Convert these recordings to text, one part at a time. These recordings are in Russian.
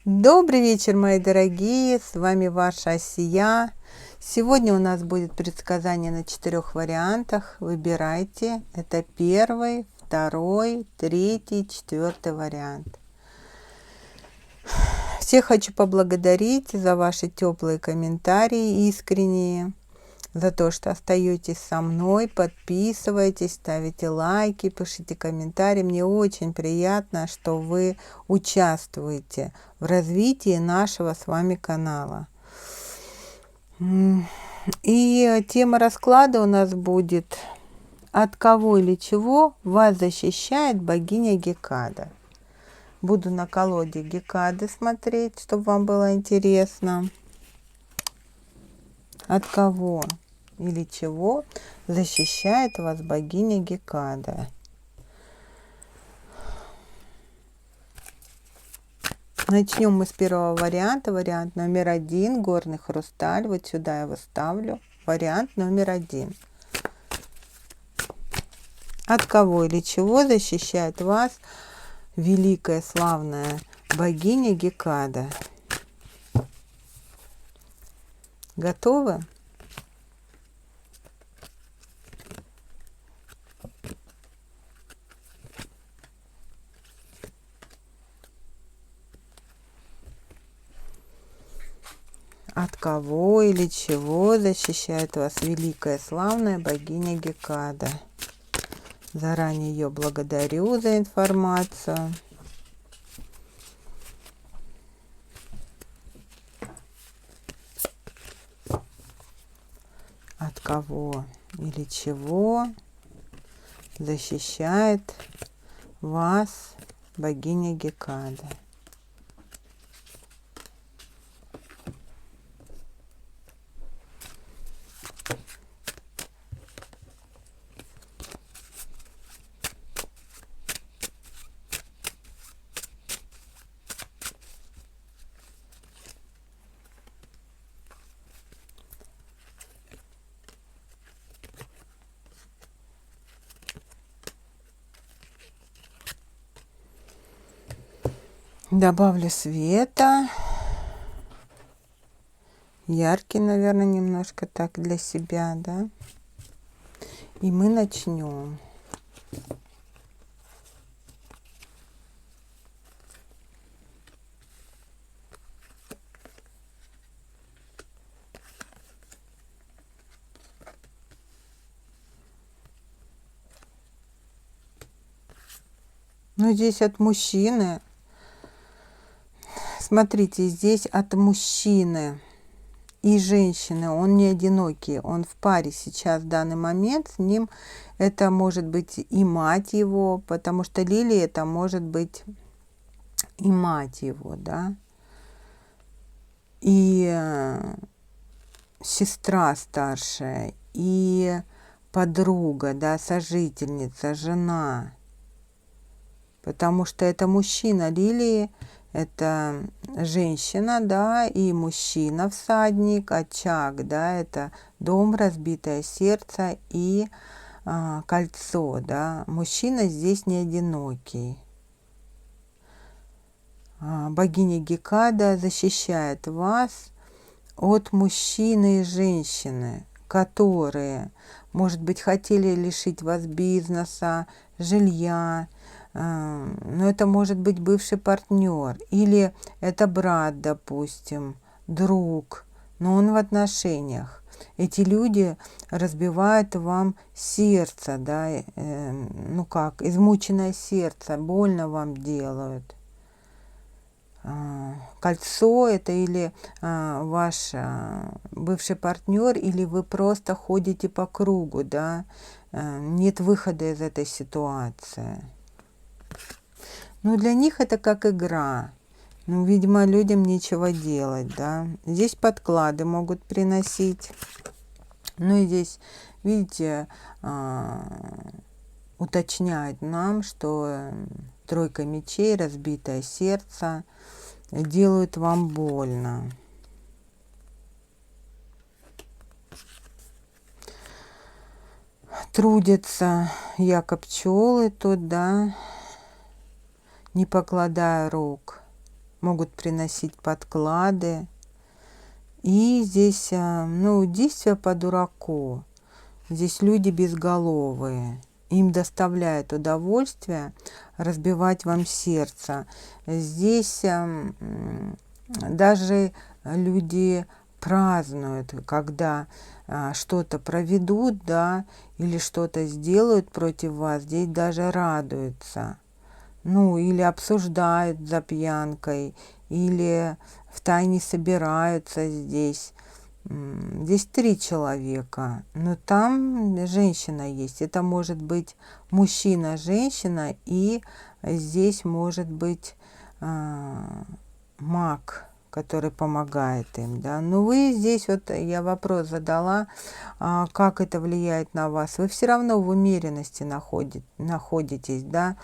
Добрый вечер, мои дорогие, с вами ваша Асия. Сегодня у нас будет предсказание на 4 вариантах. Выбирайте. Это первый, второй, третий, четвертый вариант. Всех хочу поблагодарить за ваши теплые комментарии, искренние, за то, что остаетесь со мной, подписывайтесь, ставите лайки, пишите комментарии. Мне очень приятно, что вы участвуете в развитии нашего с вами канала. И тема расклада у нас будет: от кого или чего вас защищает богиня Гекада. Буду на колоде Гекады смотреть, чтобы вам было интересно. От кого или чего защищает вас богиня Гекада? Начнем мы с первого варианта. Вариант номер 1. Горный хрусталь. Вот сюда я его ставлю. Вариант номер 1. От кого или чего защищает вас великая славная богиня Гекада? Готовы? От кого или чего защищает вас великая славная богиня Гекада? Заранее ее благодарю за информацию. От кого или чего защищает вас богиня Гекада? Добавлю света. Яркий, наверное, немножко так для себя, да? И мы начнем. Ну, здесь от мужчины. Смотрите, здесь от мужчины и женщины. Он не одинокий, он в паре сейчас в данный момент. С ним это может быть и мать его, потому что Лилия это может быть и мать его, да. И сестра старшая, и подруга, да, сожительница, жена. Потому что это мужчина Лилии, это женщина, да, и мужчина всадник, очаг, да, это дом, разбитое сердце и кольцо, да. Мужчина здесь не одинокий. Богиня Гекада защищает вас от мужчины и женщины, которые, может быть, хотели лишить вас бизнеса, жилья, но это может быть бывший партнер, или это брат, допустим, друг, но он в отношениях. Эти люди разбивают вам сердце, да, ну как, измученное сердце, больно вам делают. Кольцо это или ваш бывший партнер, или вы просто ходите по кругу, да, нет выхода из этой ситуации. Ну, для них это как игра. Ну, видимо, людям нечего делать, да. Здесь подклады могут приносить. Ну, и здесь, видите, уточняют нам, что тройка мечей, разбитое сердце делают вам больно. Трудятся яко пчелы тут, да, не покладая рук. могут приносить подклады. И здесь, ну, действия по дураку. Здесь люди безголовые. Им доставляет удовольствие разбивать вам сердце. Здесь даже люди празднуют, когда что-то проведут, да, или что-то сделают против вас, здесь даже радуются. Ну, или обсуждают за пьянкой, или втайне собираются здесь. Здесь 3 человека, но там женщина есть. Это может быть мужчина, женщина, и здесь может быть маг, который помогает им, да. Но вы здесь, вот я вопрос задала, как это влияет на вас. Вы все равно в умеренности находитесь, да.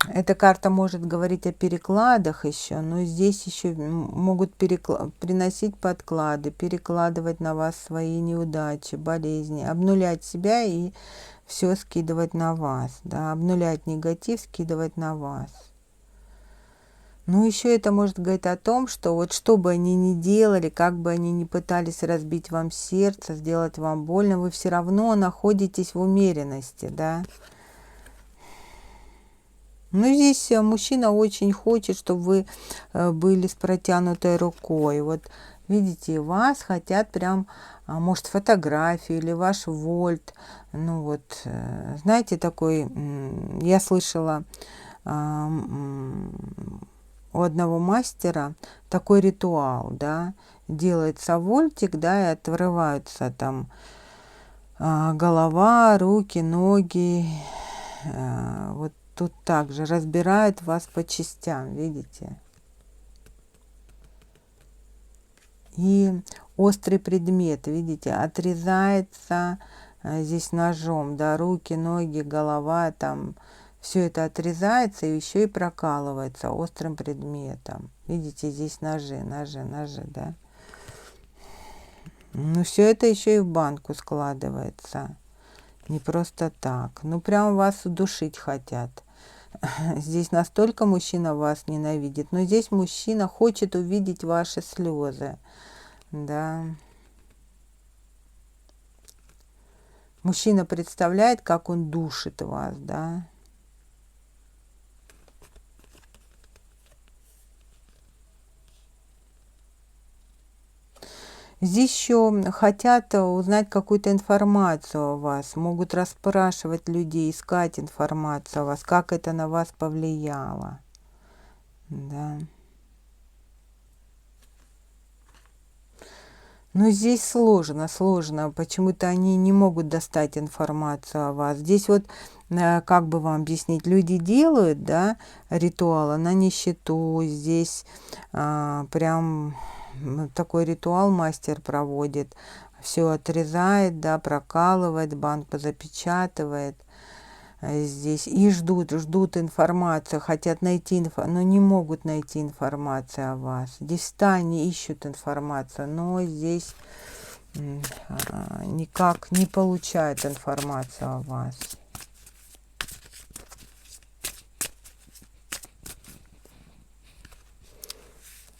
Эта карта может говорить о перекладах еще, но здесь еще могут приносить подклады, перекладывать на вас свои неудачи, болезни, обнулять себя и все скидывать на вас, да, обнулять негатив, скидывать на вас. Ну, еще это может говорить о том, что вот что бы они ни делали, как бы они ни пытались разбить вам сердце, сделать вам больно, вы все равно находитесь в умеренности, да. Ну, здесь мужчина очень хочет, чтобы вы были с протянутой рукой. Вот видите, вас хотят прям, может, фотографию или ваш вольт. Ну вот, знаете, такой, я слышала у одного мастера такой ритуал, да, делается вольтик, да, и отрываются там голова, руки, ноги, вот. Тут также разбирают вас по частям, видите? И острый предмет, видите, отрезается здесь ножом, да, руки, ноги, голова, там все это отрезается и еще и прокалывается острым предметом. Видите, здесь ножи, да. Ну, все это еще и в банку складывается. Не просто так. Ну, прям вас удушить хотят. Здесь настолько мужчина вас ненавидит. Но здесь мужчина хочет увидеть ваши слезы. Да. Мужчина представляет, как он душит вас, да. Здесь еще хотят узнать какую-то информацию о вас, могут расспрашивать людей, искать информацию о вас, как это на вас повлияло. Да. Но здесь сложно. Почему-то они не могут достать информацию о вас. Здесь вот, как бы вам объяснить, люди делают, да, ритуалы на нищету. Здесь прям такой ритуал мастер проводит. Все отрезает, да, прокалывает, банку запечатывает. Здесь и ждут информацию, хотят найти информацию, но не могут найти информацию о вас. Здесь в стане ищут информацию, но здесь никак не получают информацию о вас.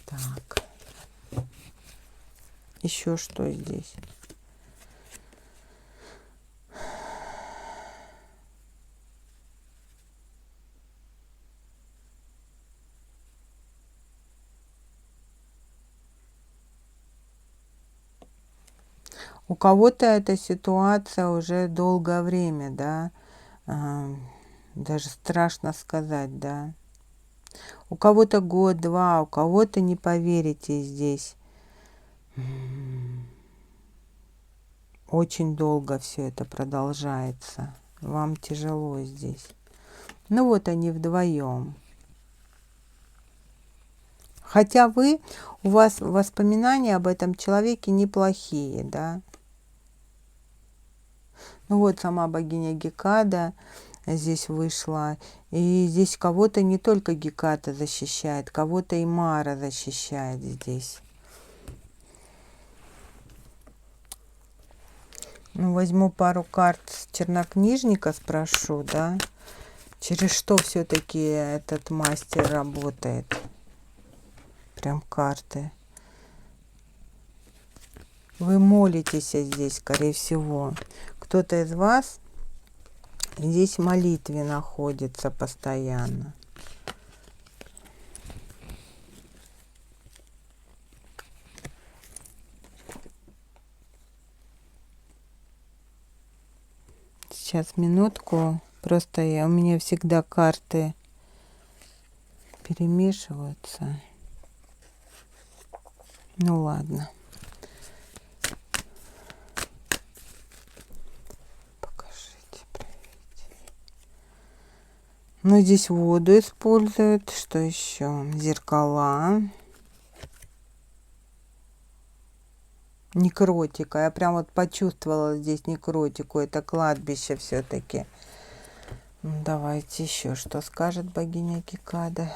Так. Еще что здесь? У кого-то эта ситуация уже долгое время, да, даже страшно сказать, да. У кого-то год-два, у кого-то, не поверите, здесь очень долго все это продолжается. Вам тяжело здесь. Ну вот они вдвоем. Хотя у вас воспоминания об этом человеке неплохие, да. Ну вот сама богиня Геката здесь вышла. И здесь кого-то не только Геката защищает, кого-то и Мара защищает здесь. Ну, возьму пару карт чернокнижника, спрошу, да, через что все-таки этот мастер работает. прям карты. Вы молитесь здесь, скорее всего. Кто-то из вас здесь в молитве находится постоянно. Сейчас, минутку. Просто у меня всегда карты перемешиваются. Ну ладно. Покажите, проверите. Ну, здесь воду используют. Что еще? Зеркала. Некротика. Я прям вот почувствовала здесь некротику. Это кладбище все-таки. Давайте еще, что скажет богиня Гекада.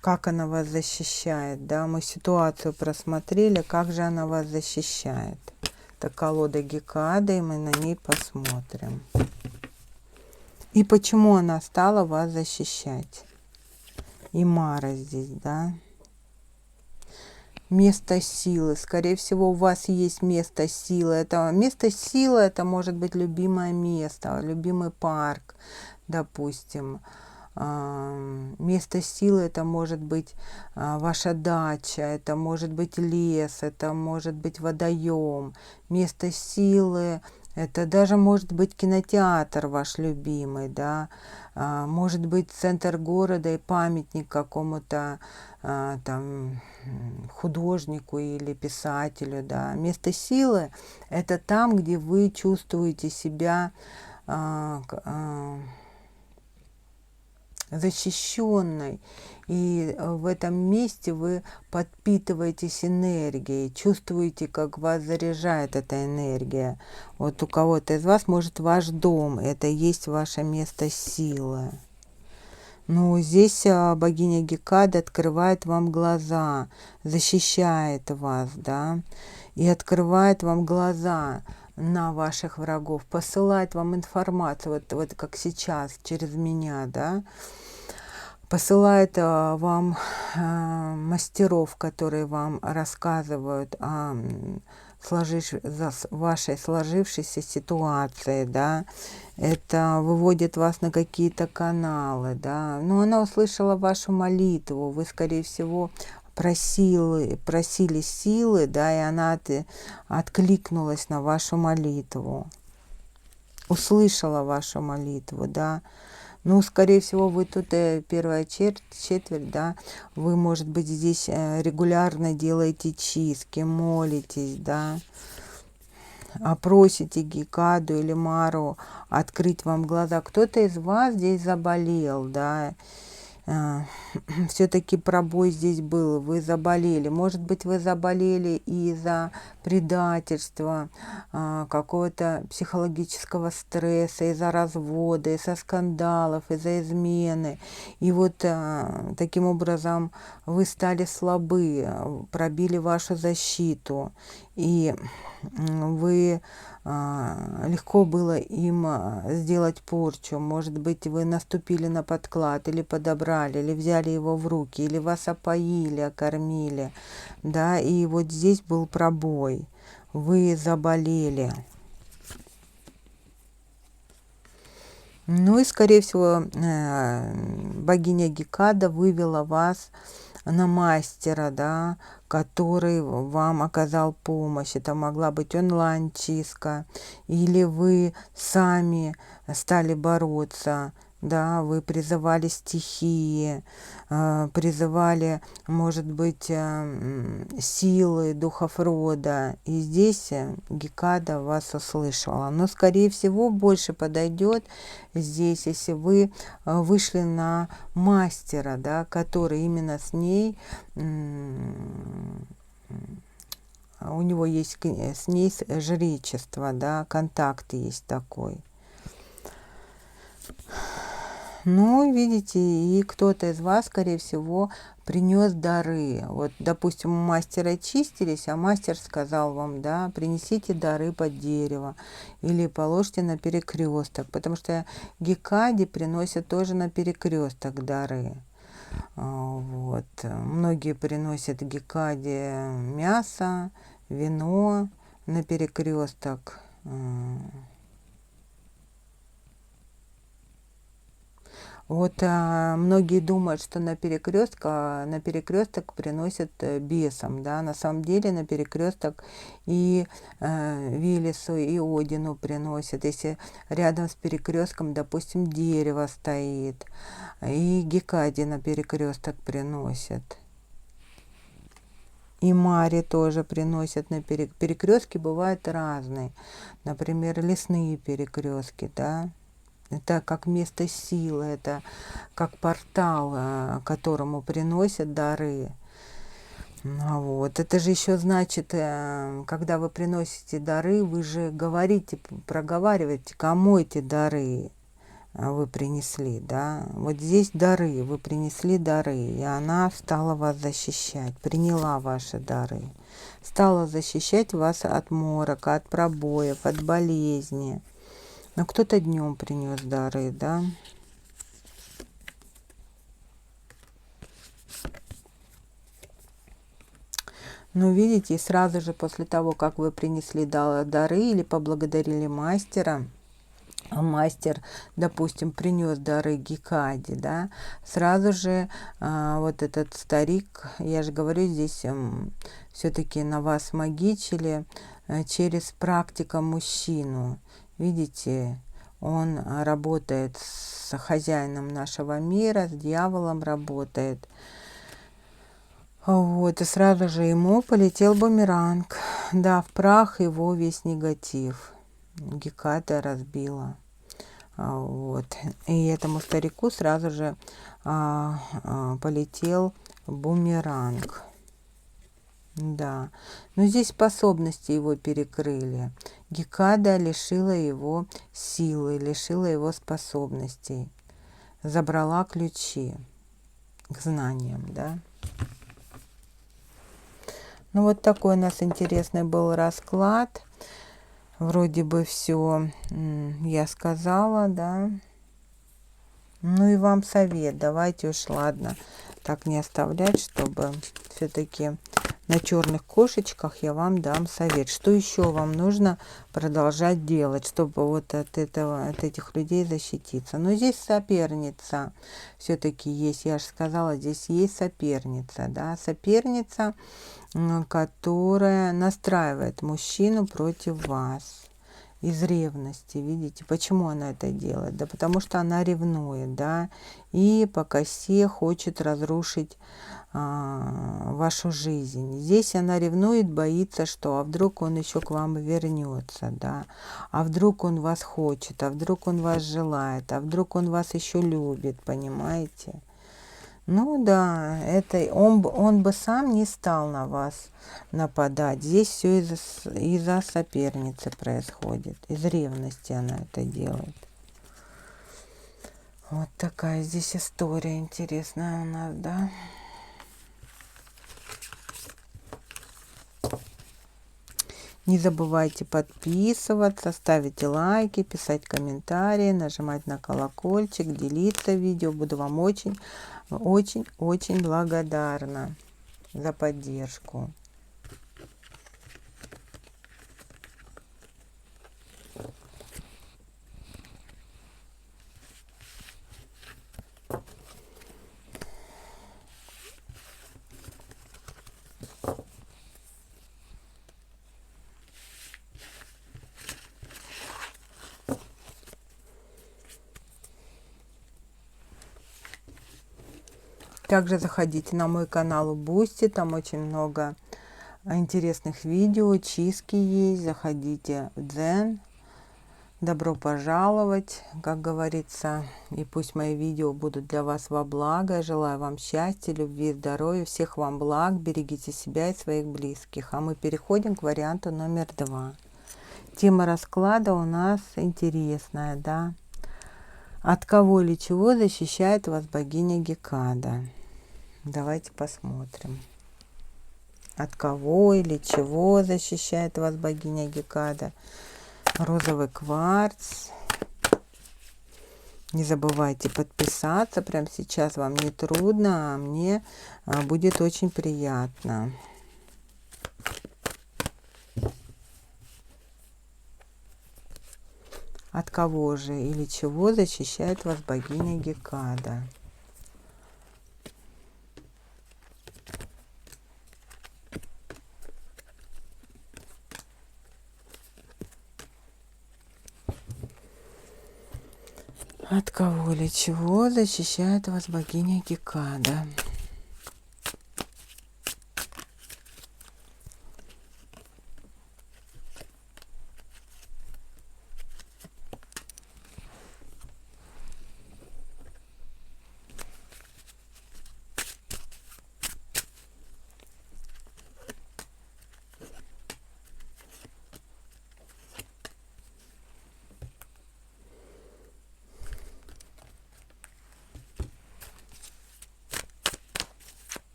Как она вас защищает, да? Мы ситуацию просмотрели, как же она вас защищает. Это колода Гекады, и мы на ней посмотрим. И почему она стала вас защищать. И Мара здесь, да? Место силы. Скорее всего, у вас есть место силы. Это место силы, это может быть любимое место, любимый парк, допустим. Место силы это может быть ваша дача, это может быть лес, это может быть водоем. Место силы это даже может быть кинотеатр ваш любимый, да, может быть центр города и памятник какому-то там художнику или писателю, да. Место силы это там, где вы чувствуете себя защищенной, и в этом месте вы подпитываетесь энергией, чувствуете, как вас заряжает эта энергия. Вот у кого-то из вас, может, ваш дом, это и есть ваше место силы. Но здесь богиня Гекада открывает вам глаза, защищает вас, да, и открывает вам глаза на ваших врагов, посылает вам информацию, вот как сейчас, через меня, да, посылает вам мастеров, которые вам рассказывают о вашей сложившейся ситуации, да, это выводит вас на какие-то каналы, да, но она услышала вашу молитву, вы, скорее всего, просили силы, да, и она откликнулась на вашу молитву, услышала вашу молитву, да. Ну, скорее всего, вы тут первая четверть, да, вы, может быть, здесь регулярно делаете чистки, молитесь, да, просите Гекаду или Мару открыть вам глаза. Кто-то из вас здесь заболел, да, все-таки пробой здесь был, вы заболели. Может быть, вы заболели из-за предательства, какого-то психологического стресса, из-за развода, из-за скандалов, из-за измены. И вот таким образом вы стали слабы, пробили вашу защиту. И вы легко было им сделать порчу. Может быть, вы наступили на подклад, или подобрали, или взяли его в руки, или вас опоили, окормили, да, и вот здесь был пробой, вы заболели. Ну и, скорее всего, богиня Гекада вывела вас на мастера, да, который вам оказал помощь. Это могла быть онлайн-чистка, или вы сами стали бороться, да, вы призывали стихии, призывали, может быть, силы духов рода. И здесь Гекада вас услышала. Но, скорее всего, больше подойдет здесь, если вы вышли на мастера, да, который именно с ней, у него есть с ней жречество, да, контакт есть такой. Ну, видите, и кто-то из вас, скорее всего, принес дары. Вот, допустим, у мастера чистились, а мастер сказал вам, да, принесите дары под дерево или положите на перекресток, потому что Гекаде приносят тоже на перекресток дары. Вот. Многие приносят Гекаде мясо, вино на перекресток. Вот многие думают, что на перекресток приносят бесам, да, на самом деле на перекресток и Велесу, и Одину приносят. Если рядом с перекрестком, допустим, дерево стоит, и Гекаде на перекресток приносят. И Маре тоже приносят на перекрестки, бывают разные. Например, лесные перекрестки, да. Это как место силы, это как портал, которому приносят дары. Вот. Это же еще значит, когда вы приносите дары, вы же говорите, проговариваете, кому эти дары вы принесли, да. Вот здесь дары, вы принесли дары, и она стала вас защищать, приняла ваши дары, стала защищать вас от морока, от пробоев, от болезни. Но кто-то днем принес дары, да. Ну, видите, сразу же после того, как вы принесли дары или поблагодарили мастера, а мастер, допустим, принес дары Гекаде, да, сразу же вот этот старик, я же говорю, здесь все-таки на вас магичили через практика мужчину. Видите, он работает с хозяином нашего мира, с дьяволом работает. Вот, и сразу же ему полетел бумеранг. Да, в прах его весь негатив. Геката разбила. Вот. И этому старику сразу же полетел бумеранг. Да, но здесь способности его перекрыли. Гекада лишила его силы, лишила его способностей. Забрала ключи к знаниям, да. Ну, вот такой у нас интересный был расклад. Вроде бы все я сказала, да. Ну и вам совет. Давайте уж, ладно, так не оставлять, чтобы все-таки на черных кошечках я вам дам совет. Что еще вам нужно продолжать делать, чтобы вот от этих людей защититься? Но здесь соперница все-таки есть. Я же сказала, здесь есть соперница, да, соперница, которая настраивает мужчину против вас из ревности. Видите, почему она это делает? Да потому что она ревнует, да, и по косе хочет разрушить вашу жизнь. Здесь она ревнует, боится, что а вдруг он еще к вам вернется, да, а вдруг он вас хочет, а вдруг он вас желает, а вдруг он вас еще любит, понимаете? Ну да, это он бы сам не стал на вас нападать. Здесь все из-за соперницы происходит. Из ревности она это делает. Вот такая здесь история интересная у нас, да. Не забывайте подписываться, ставить лайки, писать комментарии, нажимать на колокольчик, делиться видео. Буду вам очень благодарна за поддержку. Также заходите на мой канал Boosty, там очень много интересных видео, чистки есть. Заходите в Дзен. Добро пожаловать, как говорится. И пусть мои видео будут для вас во благо. Я желаю вам счастья, любви, здоровья, всех вам благ. Берегите себя и своих близких. А мы переходим к варианту номер 2. Тема расклада у нас интересная, да. От кого или чего защищает вас богиня Гекада? Давайте посмотрим. От кого или чего защищает вас богиня Гекада? Розовый кварц. Не забывайте подписаться. Прямо сейчас вам не трудно, а мне будет очень приятно. От кого же или чего защищает вас богиня Гекада? От кого или чего защищает вас богиня Гекада?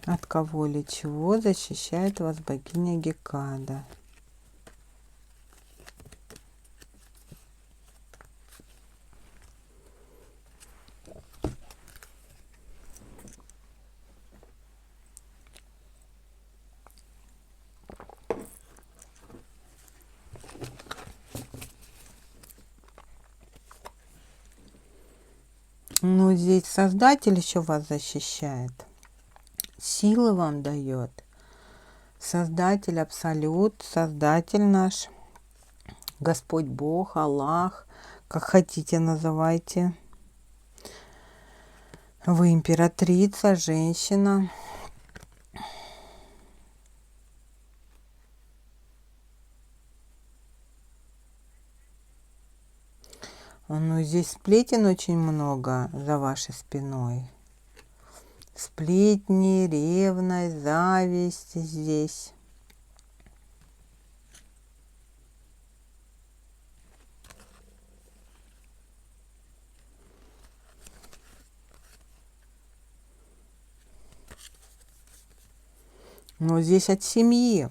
От кого или чего защищает вас богиня Гекада? Ну, здесь Создатель еще вас защищает. Силы вам дает. Создатель, Абсолют, Создатель наш, Господь Бог, Аллах, как хотите называйте. Вы императрица, женщина. Ну, здесь сплетен очень много за вашей спиной. Сплетни, ревность, зависть здесь. Но здесь от семьи.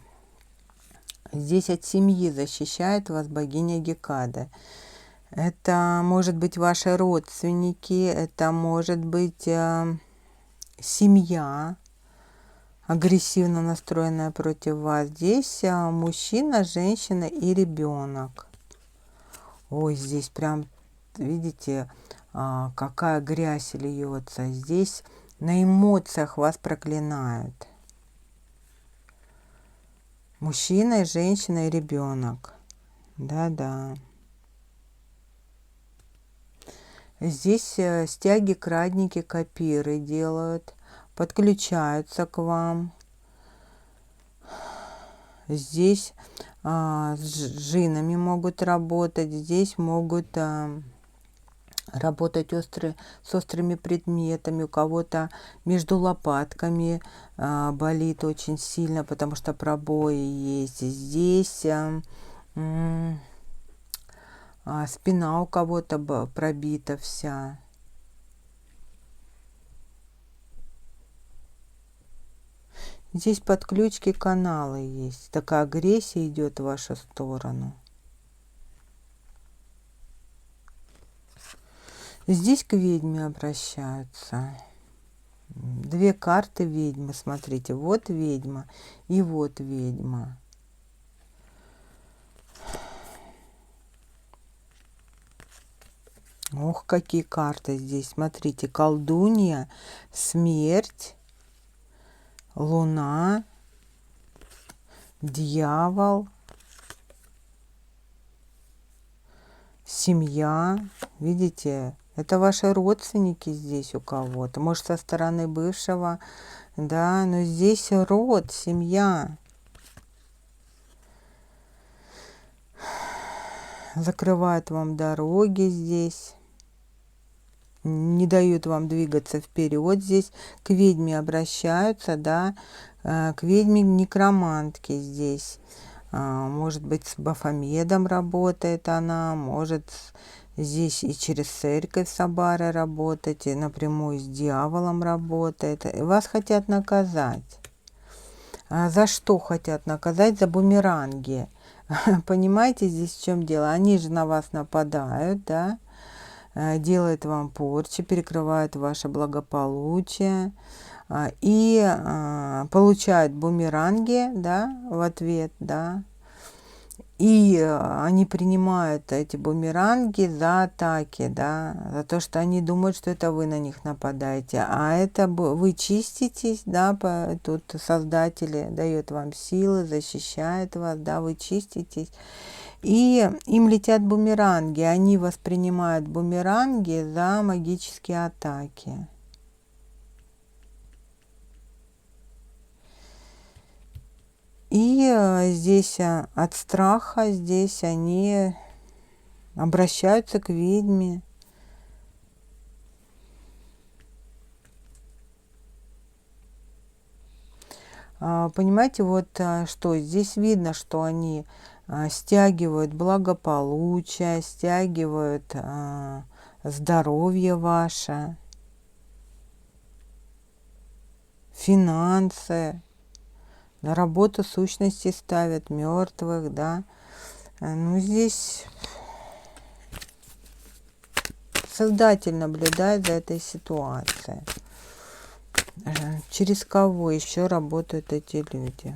Здесь от семьи защищает вас богиня Гекада. Это может быть ваши родственники, это может быть семья, агрессивно настроенная против вас. Здесь мужчина, женщина и ребенок. Ой, здесь прям, видите, какая грязь льется. Здесь на эмоциях вас проклинают. Мужчина, женщина и ребенок. Да-да. Здесь стяги, крадники, копиры делают, подключаются к вам. Здесь с джиннами могут работать, здесь могут работать с острыми предметами. У кого-то между лопатками болит очень сильно, потому что пробои есть. Здесь спина у кого-то пробита вся. Здесь подключки, каналы есть. Такая агрессия идет в вашу сторону. Здесь к ведьме обращаются. Две карты ведьмы, смотрите. Вот ведьма и вот ведьма. Ох, какие карты здесь. Смотрите, колдунья, смерть, луна, дьявол, семья. Видите, это ваши родственники здесь у кого-то. Может, со стороны бывшего, да, но здесь род, семья. Закрывают вам дороги здесь. Не дают вам двигаться вперед. Здесь к ведьме обращаются, да, к ведьме некромантки здесь. Может быть, с Бафомедом работает она, может здесь и через церковь Сабары работать, и напрямую с дьяволом работает. Вас хотят наказать. За что хотят наказать? За бумеранги. Понимаете, здесь в чем дело? Они же на вас нападают, да, делают вам порчи, перекрывают ваше благополучие и получают бумеранги, да, в ответ, да. И они принимают эти бумеранги за атаки, да, за то, что они думают, что это вы на них нападаете. А это вы чиститесь, да, тут Создатель дает вам силы, защищает вас, да, вы чиститесь. И им летят бумеранги, они воспринимают бумеранги за магические атаки. И здесь от страха, здесь они обращаются к ведьме. Понимаете, вот что здесь видно, что они стягивают благополучие, стягивают здоровье ваше, финансы, на работу сущности ставят мертвых, да. Ну, здесь Создатель наблюдает за этой ситуацией. Через кого еще работают эти люди?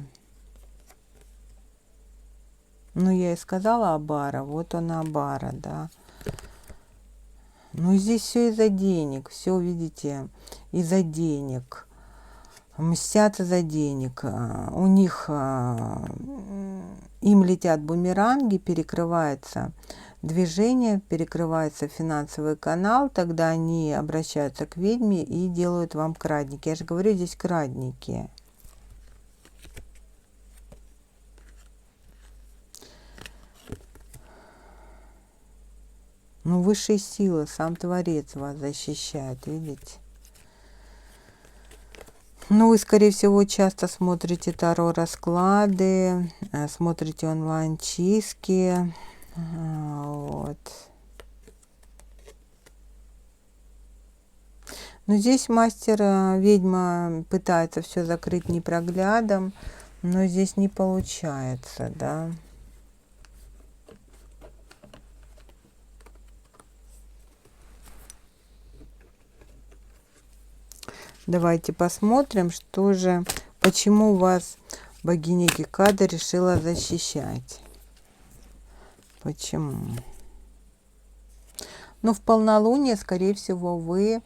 Ну, я и сказала Абара, вот он Абара, да. Ну, здесь все из-за денег, все, видите, из-за денег. Мстят за денег. У них, им летят бумеранги, перекрывается движение, перекрывается финансовый канал, тогда они обращаются к ведьме и делают вам крадники. Я же говорю, здесь крадники. Ну, высшие силы, сам Творец вас защищает, видите? Ну, вы, скорее всего, часто смотрите таро-расклады, смотрите онлайн-чистки. Вот. Но здесь мастер, ведьма пытается все закрыть непроглядом, но здесь не получается, да. Давайте посмотрим, что же, почему вас богиня Гекада решила защищать. Почему? Ну, в полнолуние, скорее всего, вы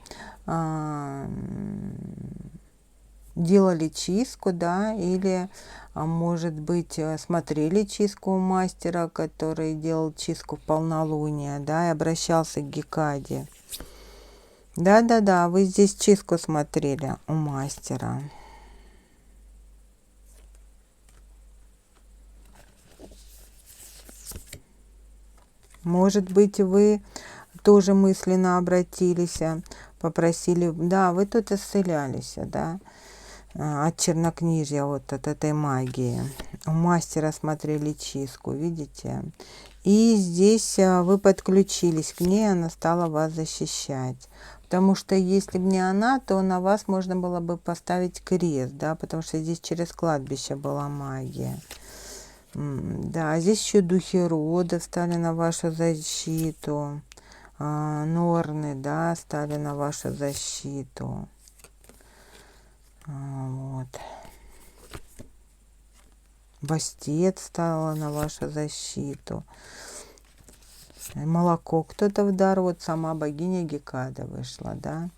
делали чистку, да, или, может быть, смотрели чистку у мастера, который делал чистку в полнолуние, да, и обращался к Гекаде. Да-да-да, вы здесь чистку смотрели у мастера. Может быть, вы тоже мысленно обратились, попросили, да, вы тут исцелялись, да, от чернокнижья, вот от этой магии. У мастера смотрели чистку, видите? И здесь вы подключились к ней, она стала вас защищать. Потому что если бы не она, то на вас можно было бы поставить крест, да, потому что здесь через кладбище была магия. Да, здесь еще духи рода стали на вашу защиту. Норны, да, стали на вашу защиту. Вот. Бастет стала на вашу защиту. Молоко кто-то в дар, вот сама богиня Гекада вышла, да.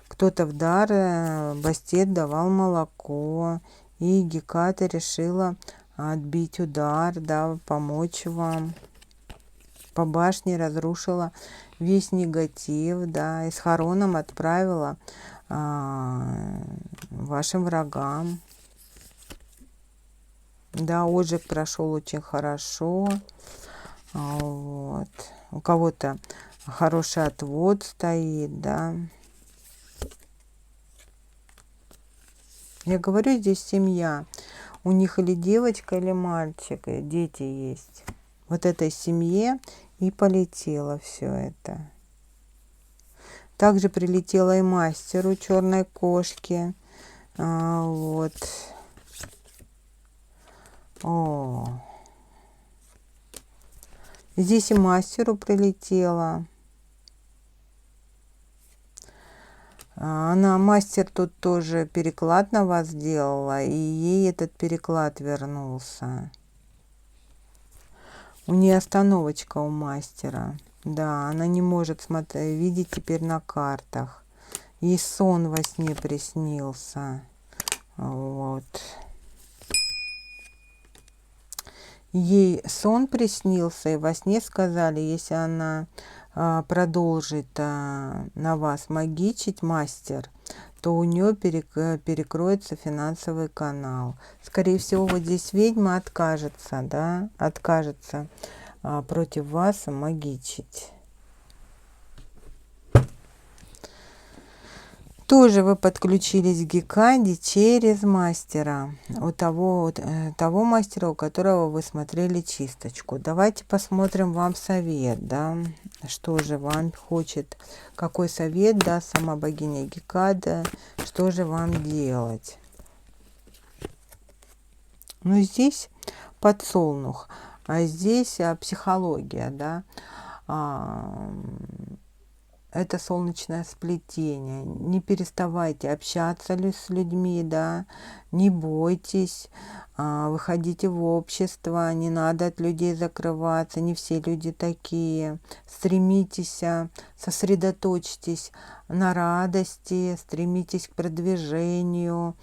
Кто-то в дар, Бастет давал молоко, и Геката решила отбить удар, да, помочь вам. По башне разрушила весь негатив, да, и с хороном отправила вашим врагам. Да, отжиг прошел очень хорошо. Вот. У кого-то хороший отвод стоит, да. Я говорю, здесь семья. У них или девочка, или мальчик, дети есть. Вот этой семье и полетело все это. Также прилетело и мастеру черной кошки. Вот. О. Здесь и мастеру прилетела. Мастер тут тоже переклад на вас делала, и ей этот переклад вернулся. У нее остановочка у мастера. Да, она не может видеть теперь на картах. Ей сон во сне приснился. Вот. Ей сон приснился, и во сне сказали, если она продолжит на вас магичить, мастер, то у нее перекроется финансовый канал. Скорее всего, вот здесь ведьма откажется, да, откажется против вас магичить. Тоже вы подключились к Гекаде через мастера, у того мастера, у которого вы смотрели чисточку. Давайте посмотрим вам совет, да, что же вам хочет, какой совет даст сама богиня Гекада, что же вам делать. Ну, здесь подсолнух, а здесь психология, да. Это солнечное сплетение. Не переставайте общаться с людьми, да, не бойтесь, выходите в общество, не надо от людей закрываться, не все люди такие. Стремитесь, сосредоточьтесь на радости, стремитесь к продвижению,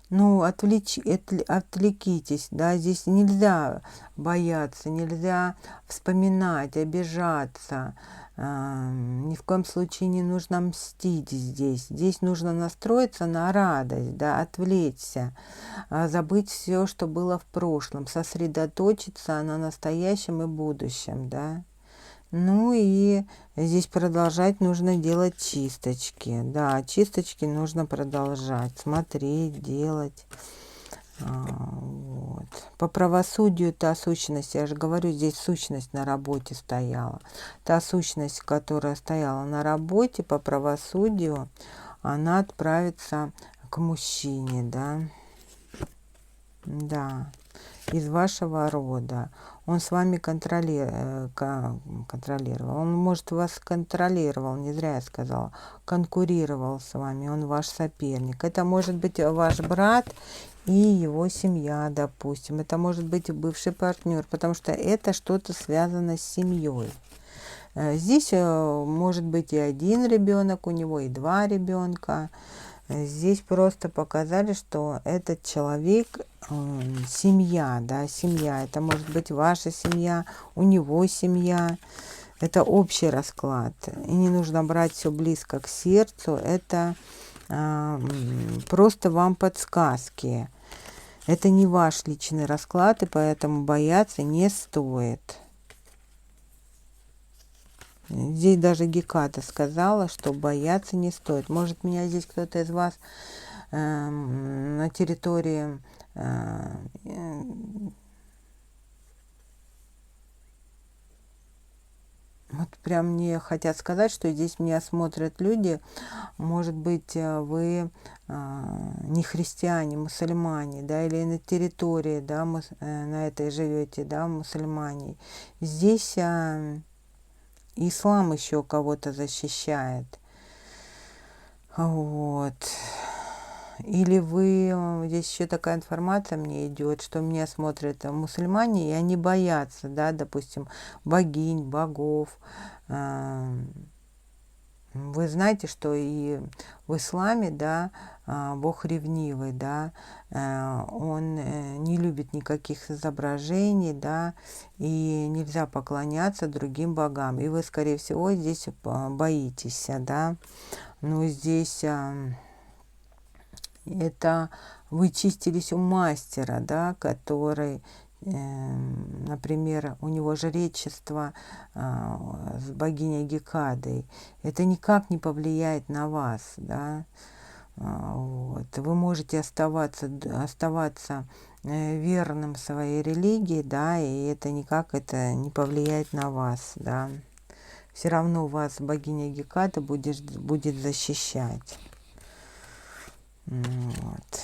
отвлекитесь, да, здесь нельзя бояться, нельзя вспоминать, обижаться, ни в коем случае не нужно мстить здесь. Здесь нужно настроиться на радость, да, отвлечься, забыть все, что было в прошлом, сосредоточиться на настоящем и будущем, да. Ну и здесь продолжать нужно делать чисточки. Да, чисточки нужно продолжать, смотреть, делать. Вот. По правосудию та сущность, я же говорю, здесь сущность на работе стояла. Та сущность, которая стояла на работе по правосудию, она отправится к мужчине, да. Да, из вашего рода. Он с вами контролировал. Он, может, вас контролировал, не зря я сказала. Конкурировал с вами, он ваш соперник. Это может быть ваш брат и его семья, допустим. Это может быть бывший партнер, потому что это что-то связано с семьей. Здесь может быть и один ребенок у него, и два ребенка. Здесь просто показали, что этот человек семья, да, семья. Это может быть ваша семья, у него семья. Это общий расклад. И не нужно брать все близко к сердцу. Это просто вам подсказки. Это не ваш личный расклад, и поэтому бояться не стоит. Здесь даже Геката сказала, что бояться не стоит. Может, меня здесь кто-то из вас на территории вот прям мне хотят сказать, что здесь меня смотрят люди. Может быть, вы не христиане, мусульмане, да, или на территории, да, на этой живете, да, мусульмане. Здесь ислам еще кого-то защищает. Вот. Или вы, здесь еще такая информация мне идет, что меня смотрят мусульмане, и они боятся, да, допустим, богинь, богов. Вы знаете, что и в исламе, да, Бог ревнивый, да, он не любит никаких изображений, да, и нельзя поклоняться другим богам. И вы, скорее всего, здесь боитесь, да. Но здесь это вы чистились у мастера, да, который, например, у него жречество с богиней Гекадой. Это никак не повлияет на вас, да. Вот. Вы можете оставаться верным своей религии, да, и это никак не повлияет на вас, да. Все равно вас богиня Геката будет защищать. Вот.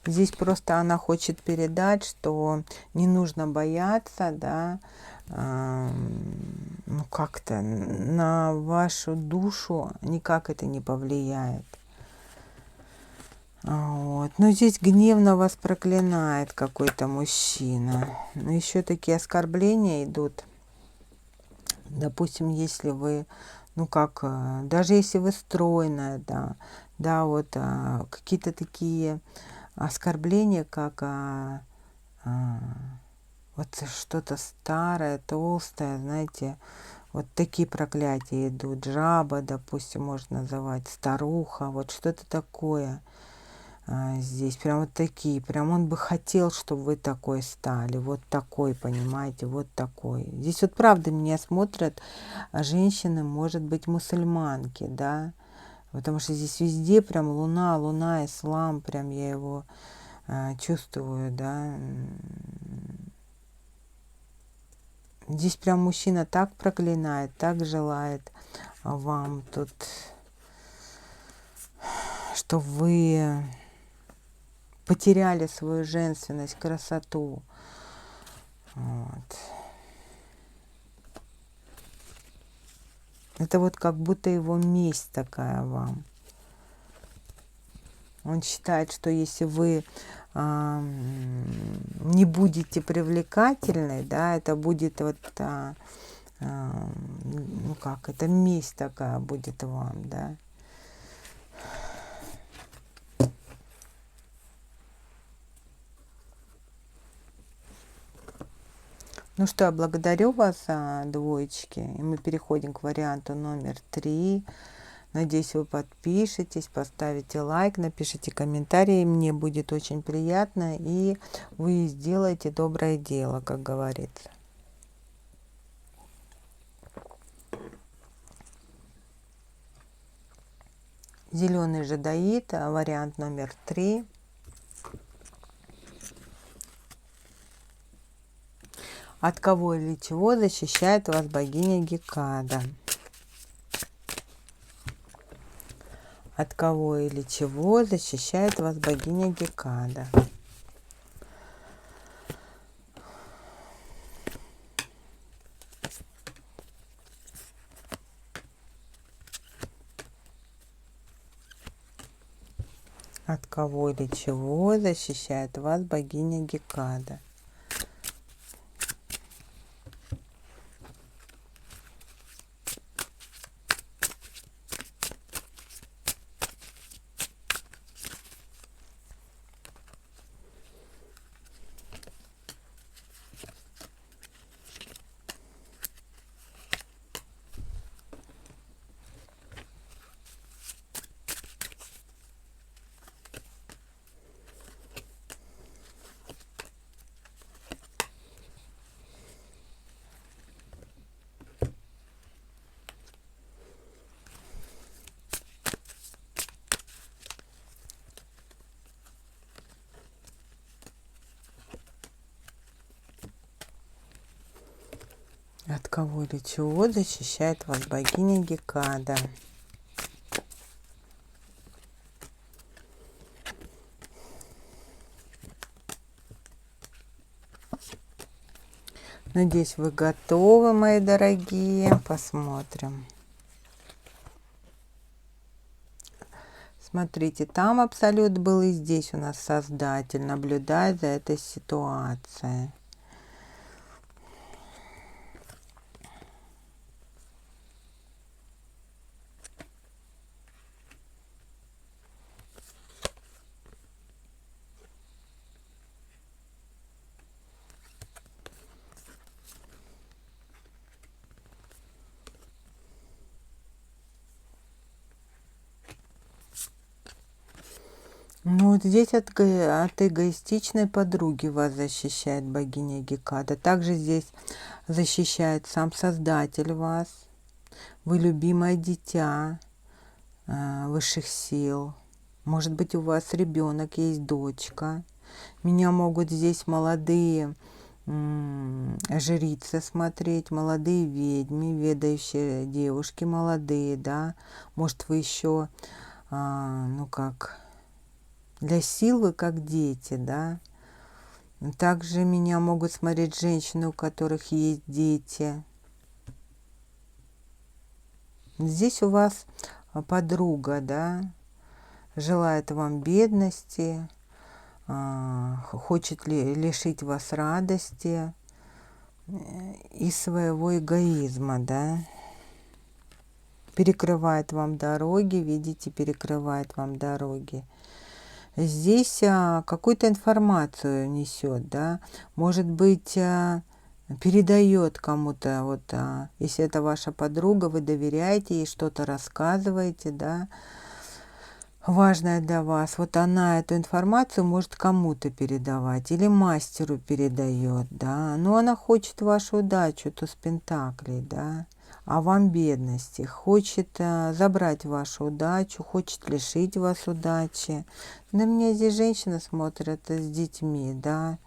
Здесь просто она хочет передать, что не нужно бояться, да, ну как-то на вашу душу никак это не повлияет. Вот. Но здесь гневно вас проклинает какой-то мужчина. Но еще такие оскорбления идут. Допустим, если вы, ну как, даже если вы стройная, да, да, вот какие-то такие оскорбления, как вот что-то старое, толстое, знаете, вот такие проклятия идут. Жаба, допустим, можно называть, старуха, вот что-то такое. Здесь прям вот такие, прям он бы хотел, чтобы вы такой стали, вот такой, понимаете, вот такой. Здесь вот правда меня смотрят женщины, может быть, мусульманки, да, потому что здесь везде прям луна, луна, ислам, прям я его чувствую, да. Здесь прям мужчина так проклинает, так желает вам тут, что вы потеряли свою женственность, красоту. Вот. Это вот как будто его месть такая вам. Он считает, что если вы не будете привлекательной, да, это будет вот, ну как, это месть такая будет вам, да. Ну что, я благодарю вас, двоечки, и мы переходим к варианту номер 3. Надеюсь, вы подпишетесь, поставите лайк, напишите комментарий, мне будет очень приятно, и вы сделаете доброе дело, как говорится. Зеленый жадеит, вариант номер 3. От кого или чего защищает вас богиня Гекада? От кого или чего защищает вас богиня Гекада? От кого или чего защищает вас богиня Гекада? От кого или чего защищает вас богиня Гекада? Надеюсь, вы готовы, мои дорогие. Посмотрим. Смотрите, там абсолют был, и здесь у нас Создатель наблюдает за этой ситуацией. Ну, вот здесь от эгоистичной подруги вас защищает богиня Гекада. Также здесь защищает сам Создатель вас. Вы любимое дитя высших сил. Может быть, у вас ребенок, есть дочка. Меня могут здесь молодые жрицы смотреть, молодые ведьмы, ведающие девушки молодые, да. Может, вы еще, ну как, Для сил вы как дети, да. Также меня могут смотреть женщины, у которых есть дети. Здесь у вас подруга, да, желает вам бедности, хочет лишить вас радости и своего эгоизма, да. Перекрывает вам дороги, видите, перекрывает вам дороги. Здесь какую-то информацию несет, да, может быть, передает кому-то, вот, если это ваша подруга, вы доверяете ей, что-то рассказываете, да, важное для вас, вот она эту информацию может кому-то передавать или мастеру передает, да, но она хочет вашу удачу, туз пентаклей, да, а вам бедности, хочет забрать вашу удачу, хочет лишить вас удачи. На меня здесь женщина смотрит с детьми, да,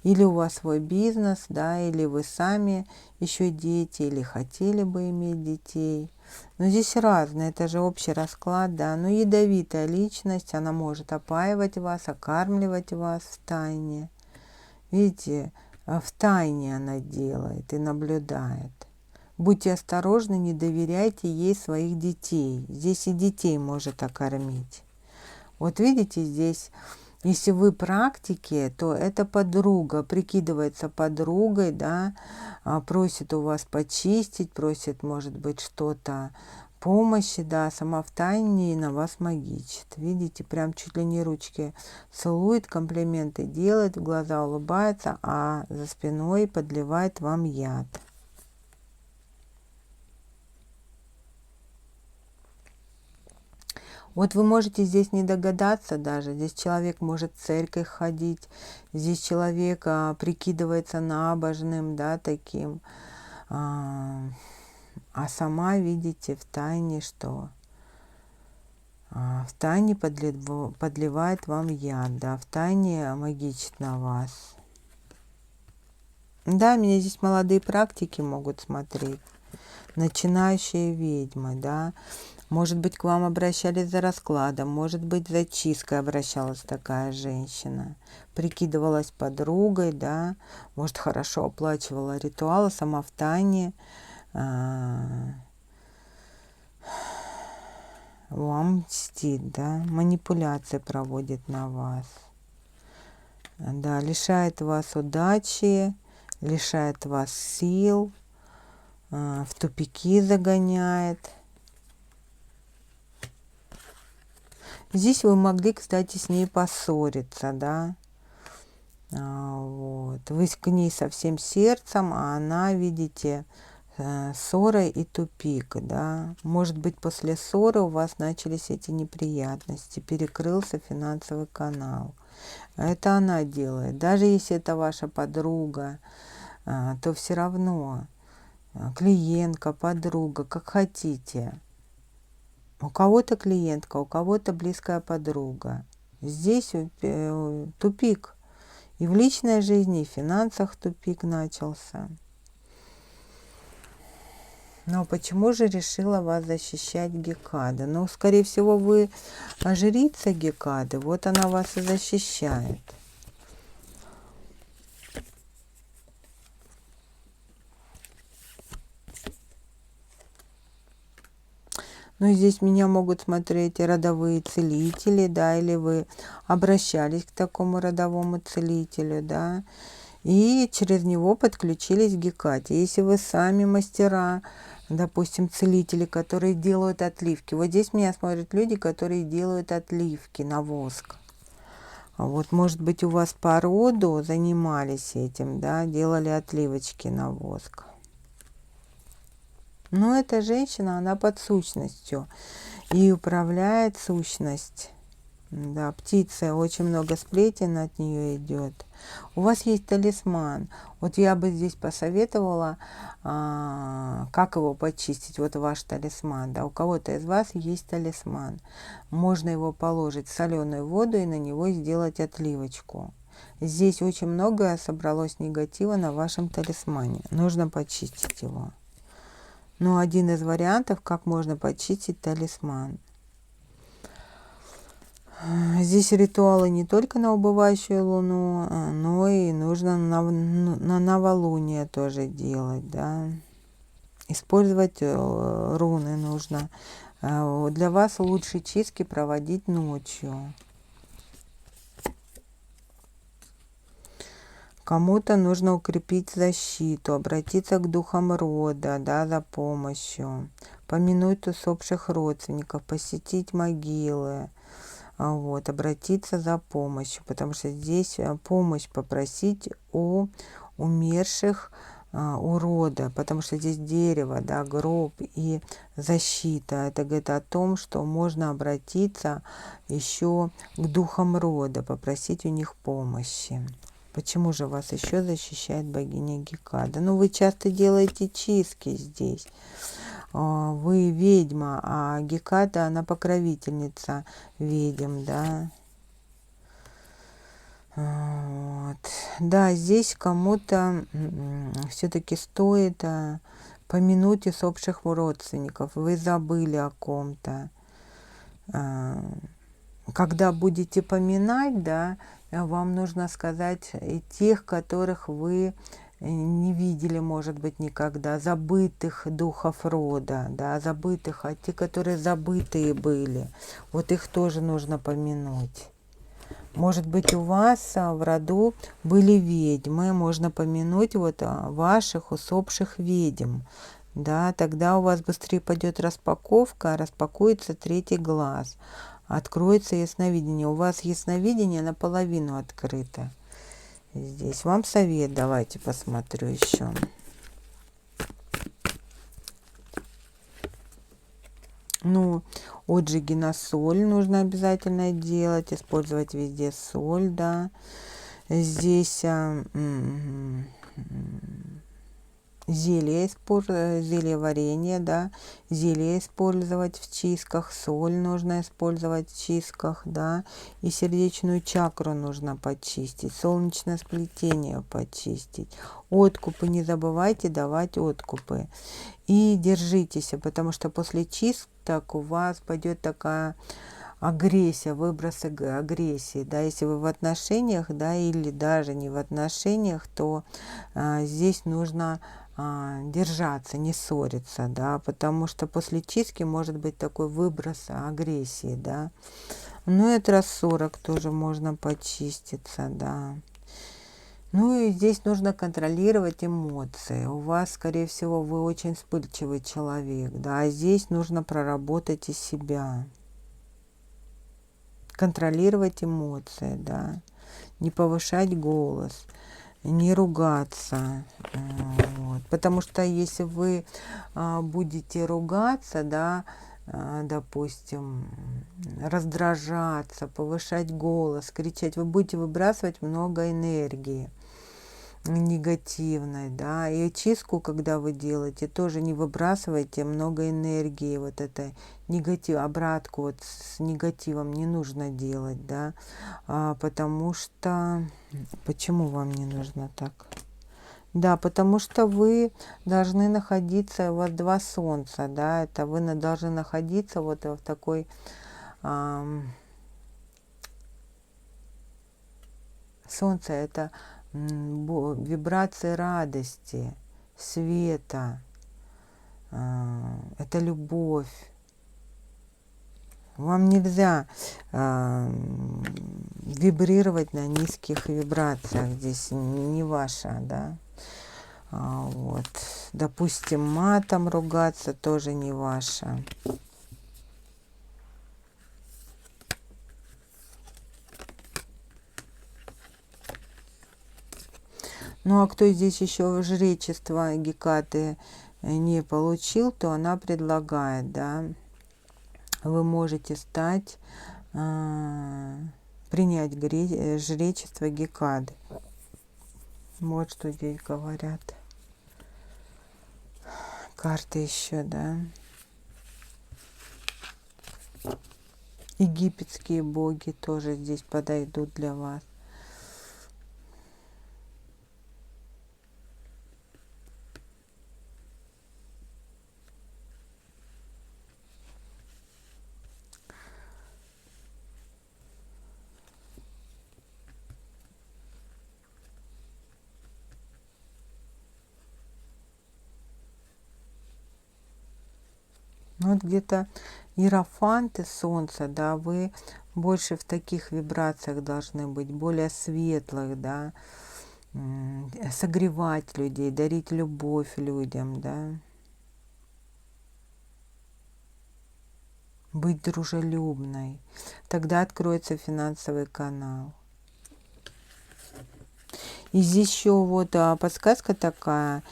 или у вас свой бизнес, да, или вы сами еще дети, или хотели бы иметь детей. Но здесь разное, это же общий расклад, да, но ядовитая личность, она может опаивать вас, окармливать вас в тайне. Видите, в тайне она делает и наблюдает. Будьте осторожны, не доверяйте ей своих детей. Здесь и детей может окормить. Вот видите, здесь, если вы практики, то это подруга, прикидывается подругой, да, просит у вас почистить, просит, может быть, что-то, помощи, да, сама в тайне на вас магичит. Видите, прям чуть ли не ручки целует, комплименты делает, в глаза улыбается, а за спиной подливает вам яд. Вот вы можете здесь не догадаться даже. Здесь человек может в церковь ходить, здесь человек прикидывается набожным, да, таким. А сама, видите, в тайне что? В тайне подливает вам яд, да, в тайне магичит на вас. Да, меня здесь молодые практики могут смотреть. Начинающие ведьмы, да. Может быть, к вам обращались за раскладом, может быть, за чисткой обращалась такая женщина. Прикидывалась подругой, да, может, хорошо оплачивала ритуалы, сама в тайне вам мстит, да, манипуляции проводит на вас. Да, лишает вас удачи, лишает вас сил, в тупики загоняет. Здесь вы могли, кстати, с ней поссориться, да. Вот. Вы к ней со всем сердцем, а она, видите, ссора и тупик, да. Может быть, после ссоры у вас начались эти неприятности, перекрылся финансовый канал. Это она делает. Даже если это ваша подруга, то все равно клиентка, подруга, как хотите. У кого-то клиентка, у кого-то близкая подруга. Здесь тупик. И в личной жизни, и в финансах тупик начался. Но почему же решила вас защищать Гекада? Ну, скорее всего, вы жрица Гекады. Вот она вас и защищает. Ну, здесь меня могут смотреть родовые целители, да, или вы обращались к такому родовому целителю, да, и через него подключились к Гекате. Если вы сами мастера, допустим, целители, которые делают отливки. Вот здесь меня смотрят люди, которые делают отливки на воск. Вот, может быть, у вас по роду занимались этим, да, делали отливочки на воск. Но эта женщина, она под сущностью и управляет сущность. Да, птица, очень много сплетен от нее идет. У вас есть талисман. Вот я бы здесь посоветовала, как его почистить. Вот ваш талисман. Да, у кого-то из вас есть талисман. Можно его положить в соленую воду и на него сделать отливочку. Здесь очень много собралось негатива на вашем талисмане. Нужно почистить его. Но один из вариантов, как можно почистить талисман. Здесь ритуалы не только на убывающую луну, но и нужно на новолуние тоже делать, да. Использовать руны нужно. Для вас лучше чистки проводить ночью. Кому-то нужно укрепить защиту, обратиться к духам рода, да, за помощью, помянуть усопших родственников, посетить могилы, вот, обратиться за помощью, потому что здесь помощь попросить у умерших, у рода, потому что здесь дерево, да, гроб и защита. Это говорит о том, что можно обратиться еще к духам рода, попросить у них помощи. Почему же вас еще защищает богиня Геката? Ну, вы часто делаете чистки здесь. Вы ведьма, а Геката, она покровительница ведьм, да. Вот. Да, здесь кому-то все-таки стоит помянуть усопших родственников. Вы забыли о ком-то. Когда будете поминать, да, вам нужно сказать и тех, которых вы не видели, может быть, никогда, забытых духов рода, да, забытых, а те, которые забытые были, вот их тоже нужно помянуть. Может быть, у вас в роду были ведьмы, можно помянуть вот ваших усопших ведьм, да, тогда у вас быстрее пойдет распаковка, распакуется третий глаз, откроется ясновидение. У вас ясновидение наполовину открыто. Здесь вам совет, давайте посмотрю еще. Ну, отжиги на соль нужно обязательно делать, использовать везде соль, да. Здесь зелье варенье, да, зелье использовать в чистках, соль нужно использовать в чистках, да, и сердечную чакру нужно почистить, солнечное сплетение почистить, откупы не забывайте давать откупы и держитесь, потому что после чисток у вас пойдет такая агрессия, выбросы агрессии, да, если вы в отношениях, да, или даже не в отношениях, то здесь нужно держаться, не ссориться, да, потому что после чистки может быть такой выброс агрессии, да. Ну и от рассорок тоже можно почиститься, да. Ну и здесь нужно контролировать эмоции. У вас, скорее всего, вы очень вспыльчивый человек, да, а здесь нужно проработать и себя. Контролировать эмоции, да, не повышать голос, не ругаться, вот. Потому что если вы будете ругаться, да, допустим, раздражаться, повышать голос, кричать, вы будете выбрасывать много энергии негативной, да, и чистку, когда вы делаете, тоже не выбрасывайте много энергии, вот это негатив, обратку вот с негативом не нужно делать, да, потому что, почему вам не нужно так? Да, потому что вы должны находиться, у вас два солнца, да, это вы должны находиться вот в такой солнце, это вибрации радости, света, это любовь. Вам нельзя вибрировать на низких вибрациях, здесь не ваша, да. Вот. Допустим, матом ругаться тоже не ваша. Ну а кто здесь еще жречество Гекаты не получил, то она предлагает, да, вы можете стать, принять жречество Гекаты. Вот что здесь говорят. Карты еще, да. Египетские боги тоже здесь подойдут для вас. Вот где-то иерофанты Солнца, да, вы больше в таких вибрациях должны быть, более светлых, да, согревать людей, дарить любовь людям, да, быть дружелюбной. Тогда откроется финансовый канал. И здесь еще вот подсказка такая,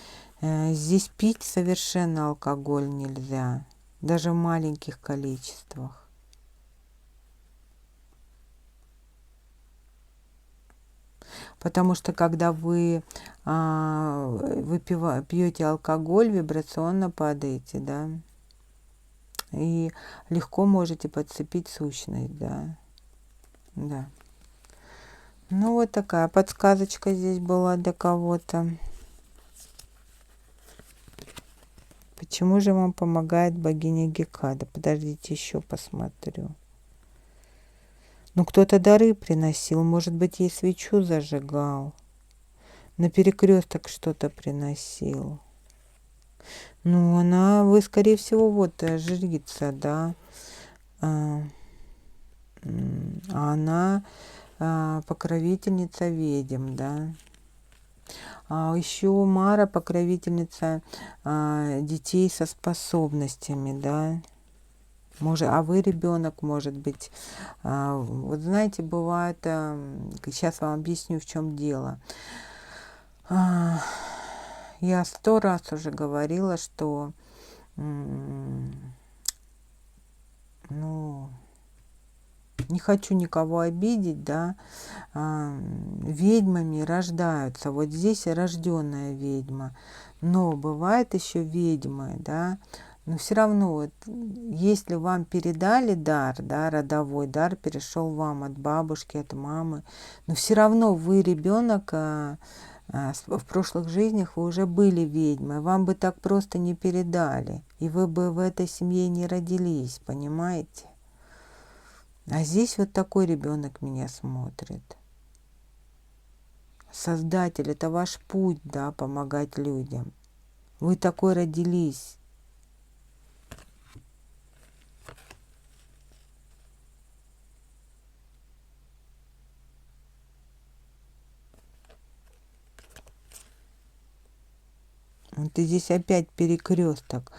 здесь пить совершенно алкоголь нельзя, даже в маленьких количествах. Потому что когда вы пьете алкоголь, вибрационно падаете, да, и легко можете подцепить сущность, да, да. Ну вот такая подсказочка здесь была для кого-то. Почему же вам помогает богиня Гекада? Подождите, еще посмотрю. Ну, кто-то дары приносил, может быть, ей свечу зажигал. На перекресток что-то приносил. Ну, вы, скорее всего, вот жрица, да. Она покровительница ведьм, да. А еще Мара покровительница детей со способностями, да. Может, а вы ребенок, может быть. Вот знаете, бывает, сейчас вам объясню, в чем дело. Я 100 раз уже говорила, что ну, не хочу никого обидеть, да, ведьмами рождаются. Вот здесь рожденная ведьма. Но бывает еще ведьмы, да, но все равно, вот, если вам передали дар, да, родовой дар перешел вам от бабушки, от мамы, но все равно вы ребенок, в прошлых жизнях вы уже были ведьмой, вам бы так просто не передали, и вы бы в этой семье не родились, понимаете? А здесь вот такой ребенок меня смотрит. Создатель, это ваш путь, да, помогать людям. Вы такой родились. Вот и здесь опять перекресток.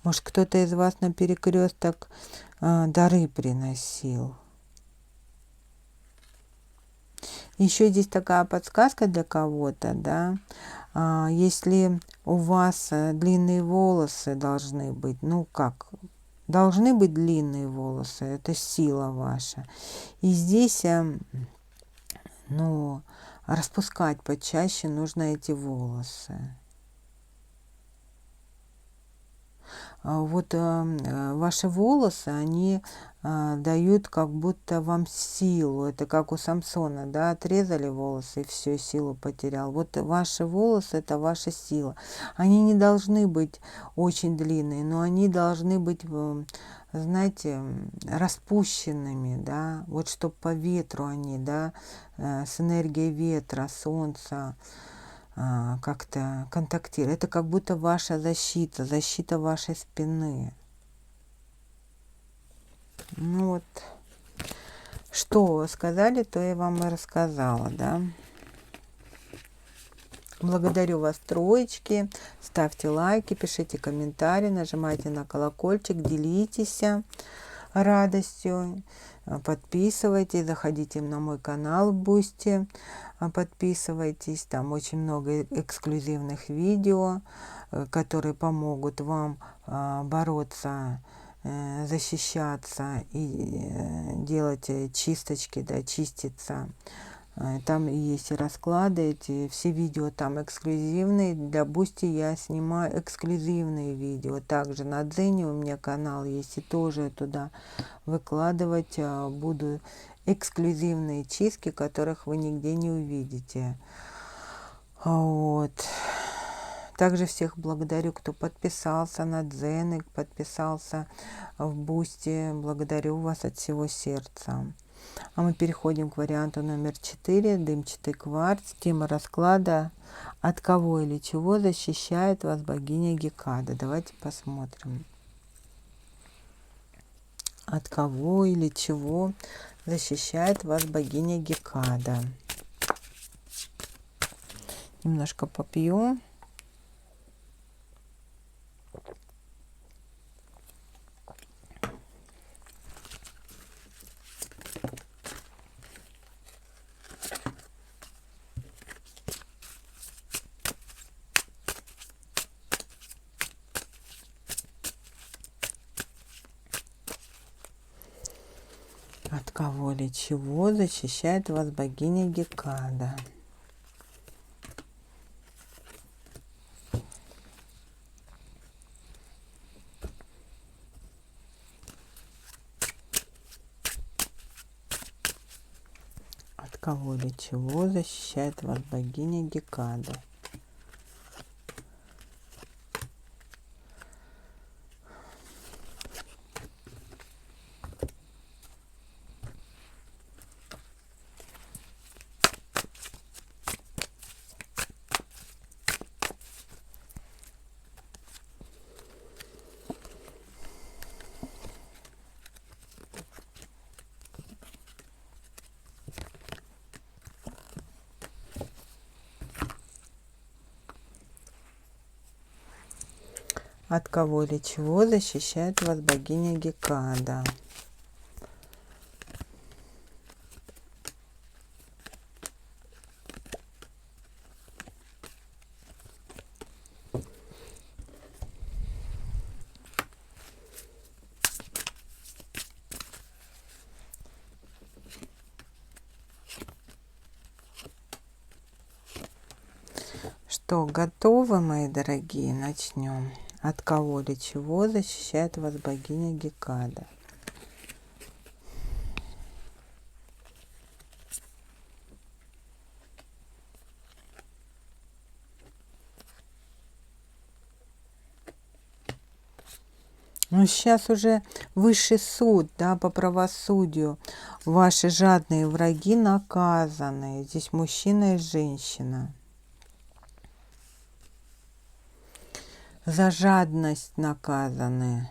Может, кто-то из вас на перекресток дары приносил. Еще здесь такая подсказка для кого-то, да. Если у вас длинные волосы должны быть, ну как, должны быть длинные волосы, это сила ваша. И здесь, ну, распускать почаще нужно эти волосы. Вот ваши волосы, они дают как будто вам силу. Это как у Самсона, да, отрезали волосы и все, силу потерял. Вот ваши волосы – это ваша сила. Они не должны быть очень длинные, но они должны быть, знаете, распущенными, да, вот чтобы по ветру они, да, с энергией ветра, солнца, как-то контактировать. Это как будто ваша защита, защита вашей спины. Ну вот, что сказали, то я вам и рассказала, да. Благодарю вас, троечки. Ставьте лайки, пишите комментарии, нажимайте на колокольчик, делитесь радостью. Подписывайтесь, заходите на мой канал в Бусти, подписывайтесь, там очень много эксклюзивных видео, которые помогут вам бороться, защищаться и делать чисточки, да, чиститься. Там есть и расклады, эти все видео там эксклюзивные. Для Бусти я снимаю эксклюзивные видео. Также на Дзене у меня канал есть, и тоже туда выкладывать буду эксклюзивные чистки, которых вы нигде не увидите. Вот. Также всех благодарю, кто подписался на Дзен и подписался в Бусти. Благодарю вас от всего сердца. А мы переходим к варианту номер 4. Дымчатый кварц. Тема расклада: от кого или чего защищает вас богиня Гекада. Давайте посмотрим. От кого или чего защищает вас богиня Гекада? Немножко попью. От кого или чего защищает вас богиня Гекада? От кого или чего защищает вас богиня Гекада? От кого или чего защищает вас богиня Гекада? Что, готовы, мои дорогие? Начнем. От кого или чего защищает вас богиня Гекада? Ну, сейчас уже высший суд, да, по правосудию. Ваши жадные враги наказаны. Здесь мужчина и женщина. За жадность наказаны.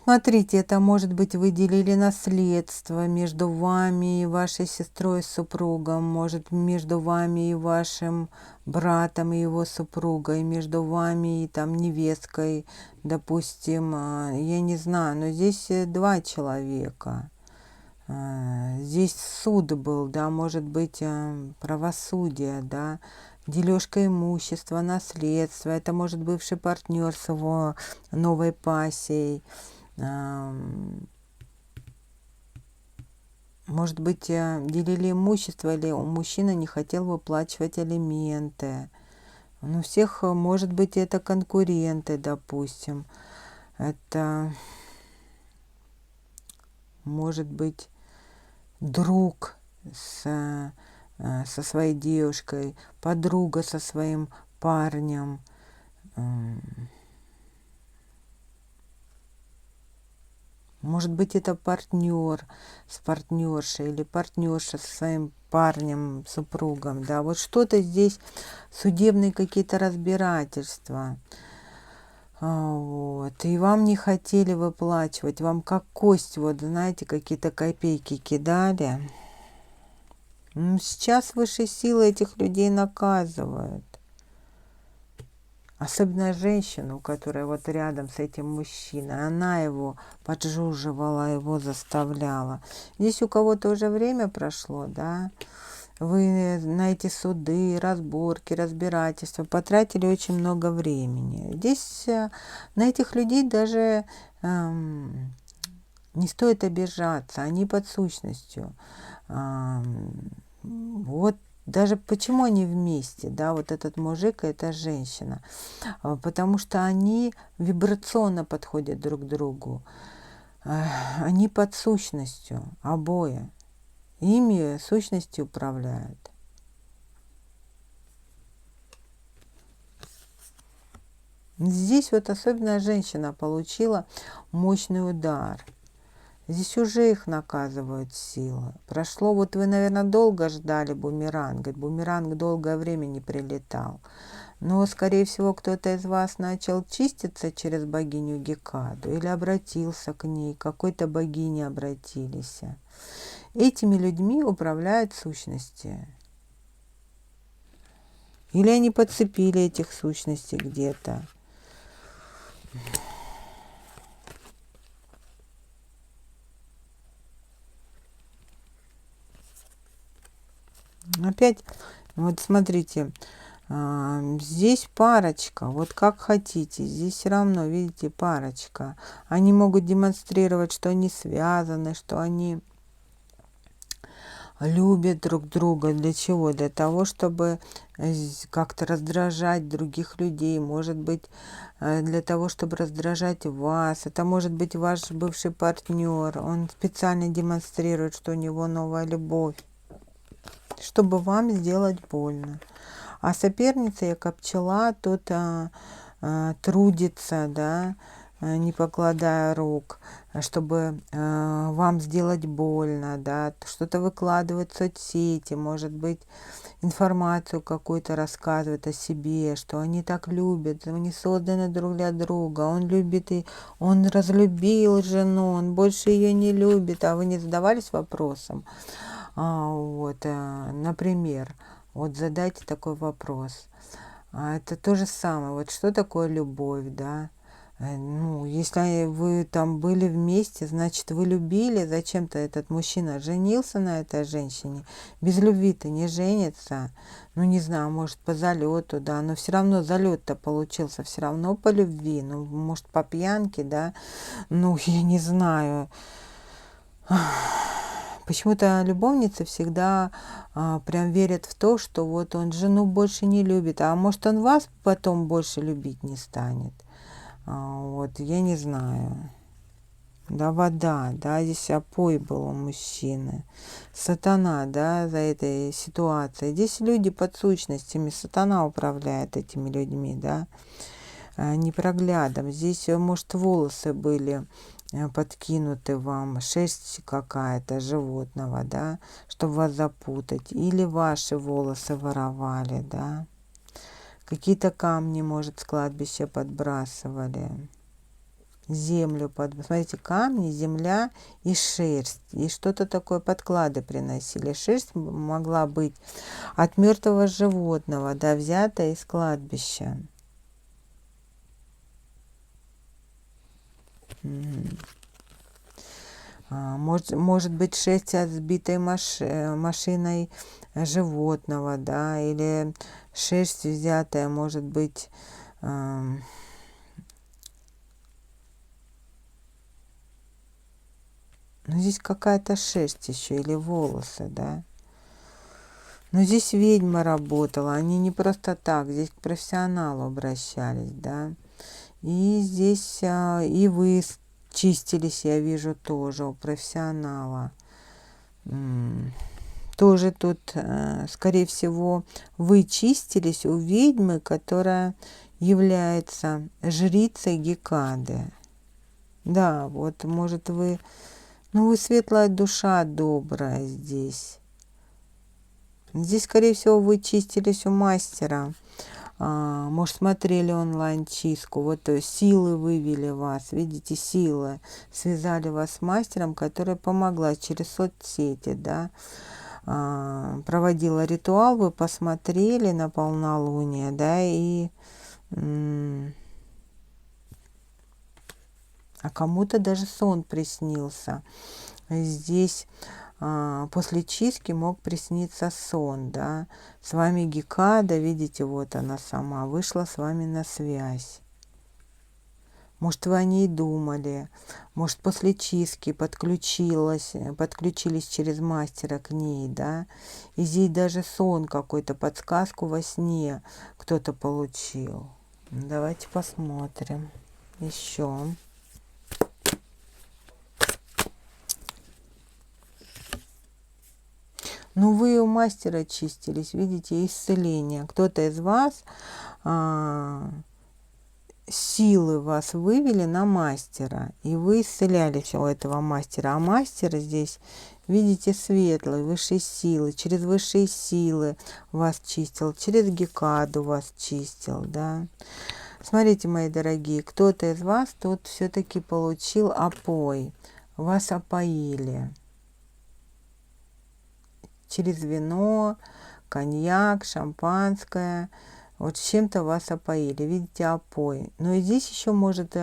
Смотрите, это может быть вы делили наследство между вами и вашей сестрой с супругом, может между вами и вашим братом и его супругой, между вами и там невесткой, допустим, я не знаю, но здесь два человека. Здесь суд был, да, может быть правосудие, да, дележка имущества, наследство. Это может бывший партнер с его новой пассией. Может быть, делили имущество, или мужчина не хотел выплачивать алименты. Ну, всех, может быть, это конкуренты, допустим. Это может быть друг со своей девушкой, подруга со своим парнем. Может быть, это партнер с партнершей или партнерша со своим парнем, супругом. Да, вот что-то здесь, судебные какие-то разбирательства. Вот. И вам не хотели выплачивать, вам как кость, вот знаете, какие-то копейки кидали. Ну, сейчас высшие силы этих людей наказывают. Особенно женщину, которая вот рядом с этим мужчиной. Она его поджуживала, его заставляла. Здесь у кого-то уже время прошло, да. Вы на эти суды, разборки, разбирательства потратили очень много времени. Здесь на этих людей даже не стоит обижаться. Они под сущностью. Вот даже почему они вместе, да, вот этот мужик и эта женщина, потому что они вибрационно подходят друг к другу, они под сущностью обои, ими сущности управляют. Здесь вот особенно женщина получила мощный удар. Здесь уже их наказывают силы. Прошло, вот вы, наверное, долго ждали бумеранг. Говорит, бумеранг долгое время не прилетал. Но, скорее всего, кто-то из вас начал чиститься через богиню Гекаду или обратился к ней, к какой-то богине обратились. Этими людьми управляют сущности. Или они подцепили этих сущностей где-то. Опять, вот смотрите, здесь парочка, вот как хотите, здесь все равно, видите, парочка. Они могут демонстрировать, что они связаны, что они любят друг друга. Для чего? Для того, чтобы как-то раздражать других людей. Может быть, для того, чтобы раздражать вас. Это может быть ваш бывший партнер. Он специально демонстрирует, что у него новая любовь, чтобы вам сделать больно. А соперница, яка пчела, тут трудится, да, не покладая рук, чтобы вам сделать больно, да, что-то выкладывать в соцсети, может быть, информацию какую-то рассказывает о себе, что они так любят, они созданы друг для друга, он любит и он разлюбил жену, он больше ее не любит, а вы не задавались вопросом? Например, вот задайте такой вопрос. Это то же самое. Вот что такое любовь, да? Ну, если вы там были вместе, значит, вы любили, зачем-то этот мужчина женился на этой женщине. Без любви-то не женится. Ну, не знаю, может, по залету, да, но все равно залет-то получился, все равно по любви. Ну, может, по пьянке, да. Ну, я не знаю. Почему-то любовницы всегда прям верят в то, что вот он жену больше не любит, а может он вас потом больше любить не станет. Вот, я не знаю. Да, вода, да, здесь опой был у мужчины. Сатана, да, за этой ситуацией. Здесь люди под сущностями, сатана управляет этими людьми, да, непроглядом. Здесь, может, волосы были подкинуты вам, шерсть какая-то животного, да, чтобы вас запутать. Или ваши волосы воровали, да. Какие-то камни, может, с кладбища подбрасывали. Землю смотрите, камни, земля и шерсть. И что-то такое, подклады приносили. Шерсть могла быть от мертвого животного, да, взятая из кладбища. Может быть, шерсть от сбитой машиной животного, да, или шерсть взятая, может быть, ну, здесь какая-то шерсть еще или волосы, да. Но здесь ведьма работала, они не просто так, здесь к профессионалу обращались, да. И здесь и вы чистились, я вижу, тоже у профессионала. Тоже тут, скорее всего, вы чистились у ведьмы, которая является жрицей Гекады. Да, вот, может, вы... Ну, вы светлая душа, добрая здесь. Здесь, скорее всего, вы чистились у мастера. Может, смотрели онлайн-чистку. Вот силы вывели вас. Видите, силы связали вас с мастером, которая помогла через соцсети, да. Проводила ритуал, вы посмотрели на полнолуние, да, и... А кому-то даже сон приснился. Здесь после чистки мог присниться сон, да. С вами Гекада, видите, вот она сама, вышла с вами на связь. Может, вы о ней думали, может, после чистки подключились через мастера к ней, да. И здесь даже сон какой-то, подсказку во сне кто-то получил. Давайте посмотрим еще. Ну, вы у мастера чистились, видите, исцеление. Кто-то из вас силы вас вывели на мастера, и вы исцелялись у этого мастера. А мастер здесь, видите, светлый, высшие силы, через высшие силы вас чистил, через Гекаду вас чистил, да. Смотрите, мои дорогие, кто-то из вас тут все-таки получил опой, вас опоили через вино, коньяк, шампанское. Вот чем-то вас опоили, видите, опой. Но и здесь еще может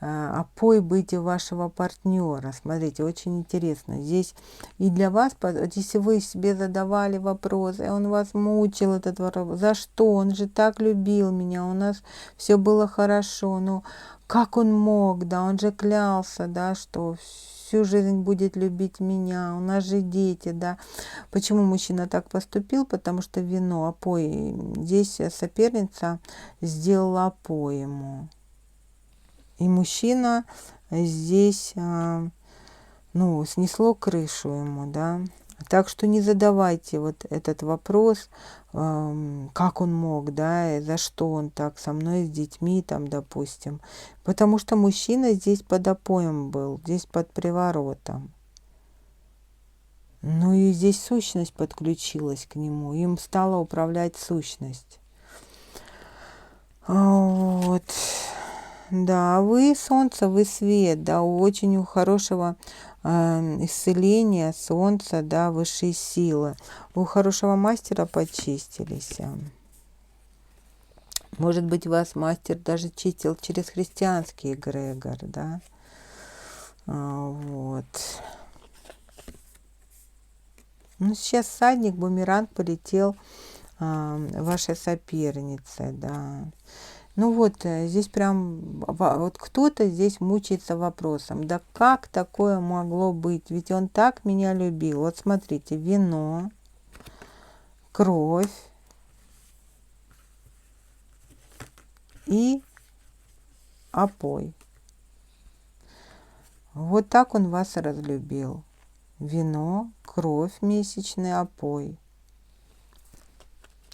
опой быть и вашего партнера. Смотрите, очень интересно. Здесь и для вас, вот если вы себе задавали вопрос, и он вас мучил, этот вопрос, за что? Он же так любил меня, у нас все было хорошо. Ну, как он мог, да, он же клялся, да, что всю жизнь будет любить меня, у нас же дети, да. Почему мужчина так поступил? Потому что вино, опой. Здесь соперница сделала опой ему. И мужчина здесь, ну, снесло крышу ему, да. Так что не задавайте вот этот вопрос, как он мог, да, и за что он так со мной, с детьми, там, допустим. Потому что мужчина здесь под опоем был, здесь под приворотом. Ну и здесь сущность подключилась к нему, им стала управлять сущность. Вот. Да, вы солнце, вы свет, да, очень у хорошего исцеления солнца, да, высшие силы. У хорошего мастера почистились. Может быть, вас мастер даже чистил через христианский эгрегор, да. Вот. Ну, сейчас всадник, бумеранг полетел вашей сопернице, да. Ну вот, здесь прям, вот кто-то здесь мучается вопросом, да как такое могло быть, ведь он так меня любил. Вот смотрите, вино, кровь и опой. Вот так он вас разлюбил. Вино, кровь, месячный опой.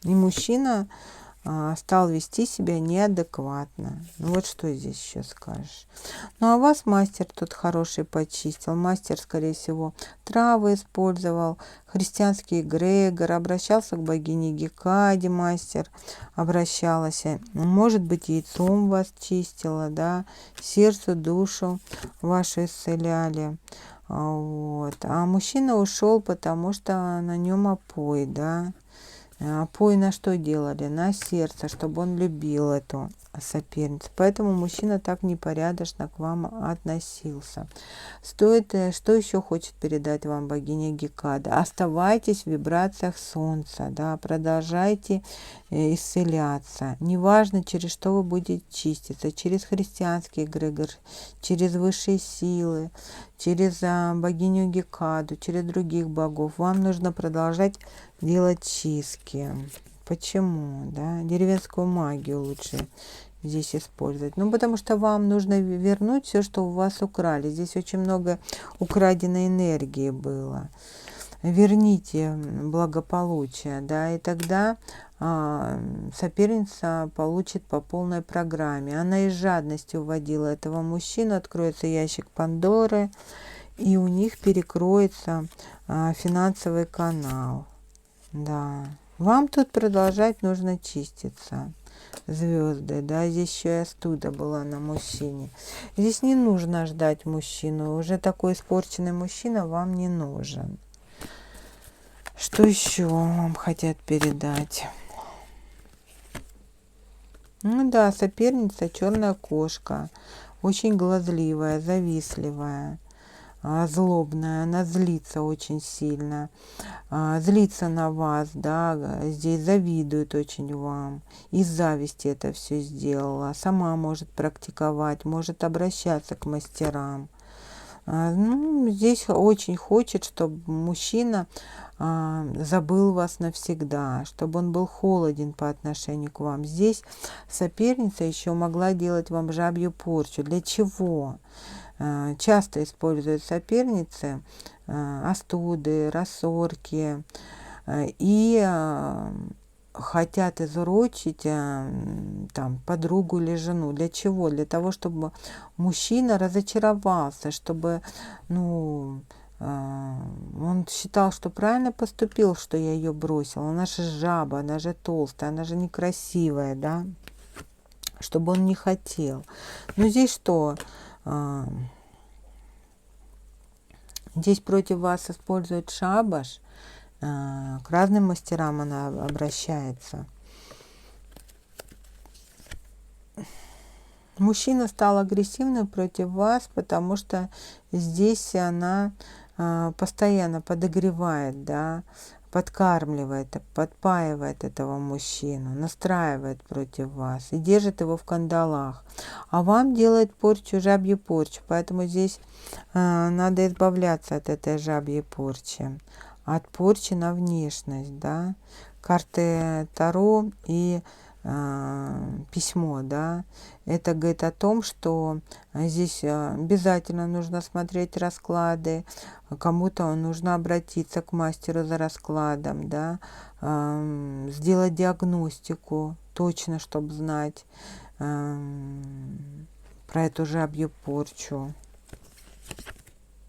И мужчина стал вести себя неадекватно. Ну вот что здесь еще скажешь. Ну а вас мастер тут хороший почистил. Мастер, скорее всего, травы использовал, христианский эгрегор, обращался к богине Гекаде, мастер обращалась. Может быть, яйцом вас чистила, да, сердце, душу вашу исцеляли. Вот. А мужчина ушел, потому что на нем опой, да. Опой на что делали? На сердце, чтобы он любил эту соперницу. Поэтому мужчина так непорядочно к вам относился. Что еще хочет передать вам богиня Гекада? Оставайтесь в вибрациях солнца, да, продолжайте исцеляться. Неважно, через что вы будете чиститься, через христианский эгрегор, через высшие силы, через богиню Гекаду, через других богов. Вам нужно продолжать делать чистки. Почему? Да? Деревенскую магию лучше здесь использовать. Ну, потому что вам нужно вернуть все, что у вас украли. Здесь очень много украденной энергии было. Верните благополучие, да, и тогда соперница получит по полной программе. Она из жадности уводила этого мужчину, откроется ящик Пандоры, и у них перекроется финансовый канал. Да. Вам тут продолжать нужно чиститься. Звезды, да, здесь еще и остуда была на мужчине. Здесь не нужно ждать мужчину. Уже такой испорченный мужчина вам не нужен. Что еще вам хотят передать? Ну да, соперница черная кошка. Очень глазливая, завистливая, злобная. Она злится очень сильно. Злится на вас, да, здесь завидует очень вам. Из зависти это все сделала. Сама может практиковать, может обращаться к мастерам. Ну, здесь очень хочет, чтобы мужчина забыл вас навсегда, чтобы он был холоден по отношению к вам. Здесь соперница еще могла делать вам жабью порчу. Для чего? Часто используют соперницы остуды, рассорки и хотят изурочить там подругу или жену. Для чего? Для того, чтобы мужчина разочаровался, чтобы, ну, он считал, что правильно поступил, что я ее бросила. Она же жаба, она же толстая, она же некрасивая, да, чтобы он не хотел. Но здесь что? Здесь против вас используют шабаш. К разным мастерам она обращается. Мужчина стал агрессивным против вас, потому что здесь она постоянно подогревает, да, подкармливает, подпаивает этого мужчину, настраивает против вас и держит его в кандалах. А вам делает порчу, жабью порчу. Поэтому здесь надо избавляться от этой жабьей порчи. От порчи на внешность, да. Карты Таро и письмо, да, это говорит о том, что здесь обязательно нужно смотреть расклады, кому-то нужно обратиться к мастеру за раскладом, да, сделать диагностику точно, чтобы знать про эту жабью порчу.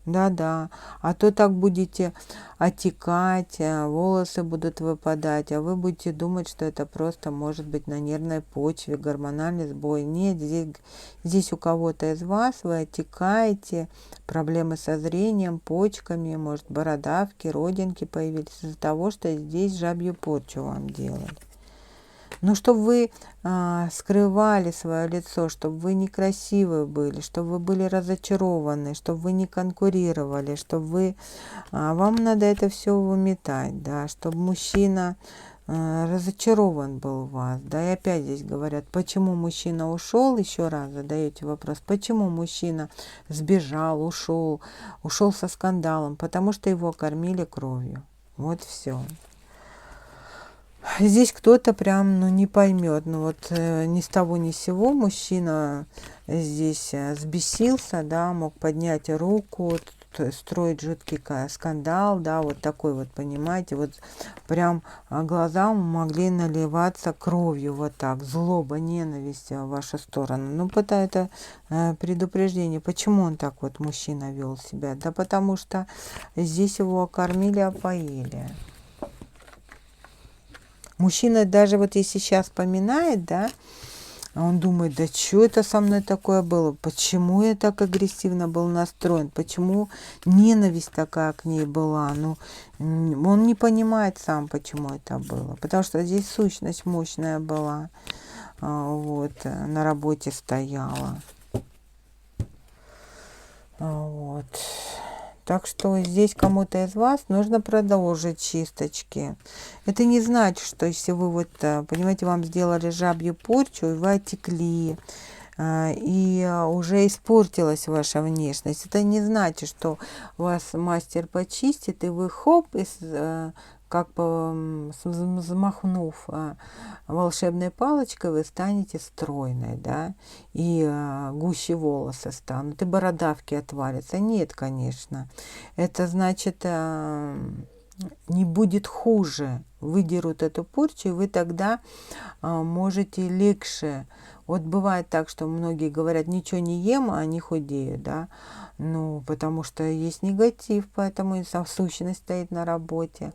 Да-да, а то так будете отекать, волосы будут выпадать, а вы будете думать, что это просто может быть на нервной почве, гормональный сбой. Нет, здесь у кого-то из вас вы отекаете, проблемы со зрением, почками, может бородавки, родинки появились из-за того, что здесь жабью порчу вам делали. Но чтобы вы скрывали свое лицо, чтобы вы некрасивы были, чтобы вы были разочарованы, чтобы вы не конкурировали, чтобы вы... вам надо это все выметать, да, чтобы мужчина разочарован был в вас, да, и опять здесь говорят, почему мужчина ушел, еще раз задаете вопрос, почему мужчина сбежал, ушел со скандалом, потому что его кормили кровью, вот все. Здесь кто-то прям, ну, не поймет, ну, вот ни с того ни с сего мужчина здесь взбесился, да, мог поднять руку, строить жуткий скандал, да, вот такой вот, понимаете, вот прям глаза могли наливаться кровью, вот так, злоба, ненависть в вашу сторону. Ну, это предупреждение. Почему он так вот, мужчина, вел себя? Да потому что здесь его кормили, опоили. Мужчина даже вот если сейчас вспоминает, да, он думает, да что это со мной такое было, почему я так агрессивно был настроен, почему ненависть такая к ней была, ну, он не понимает сам, почему это было, потому что здесь сущность мощная была, вот, на работе стояла, вот. Так что здесь кому-то из вас нужно продолжить чисточки. Это не значит, что если вы вот, понимаете, вам сделали жабью порчу, и вы отекли, и уже испортилась ваша внешность. Это не значит, что вас мастер почистит, и вы хоп, как бы взмахнув волшебной палочкой, вы станете стройной, да, и гуще волосы станут, и бородавки отвалятся. Нет, конечно. Это значит, не будет хуже. Выдерут эту порчу, и вы тогда можете легче. Вот бывает так, что многие говорят, ничего не ем, а они худеют, да. Ну, потому что есть негатив, поэтому и сущность стоит на работе.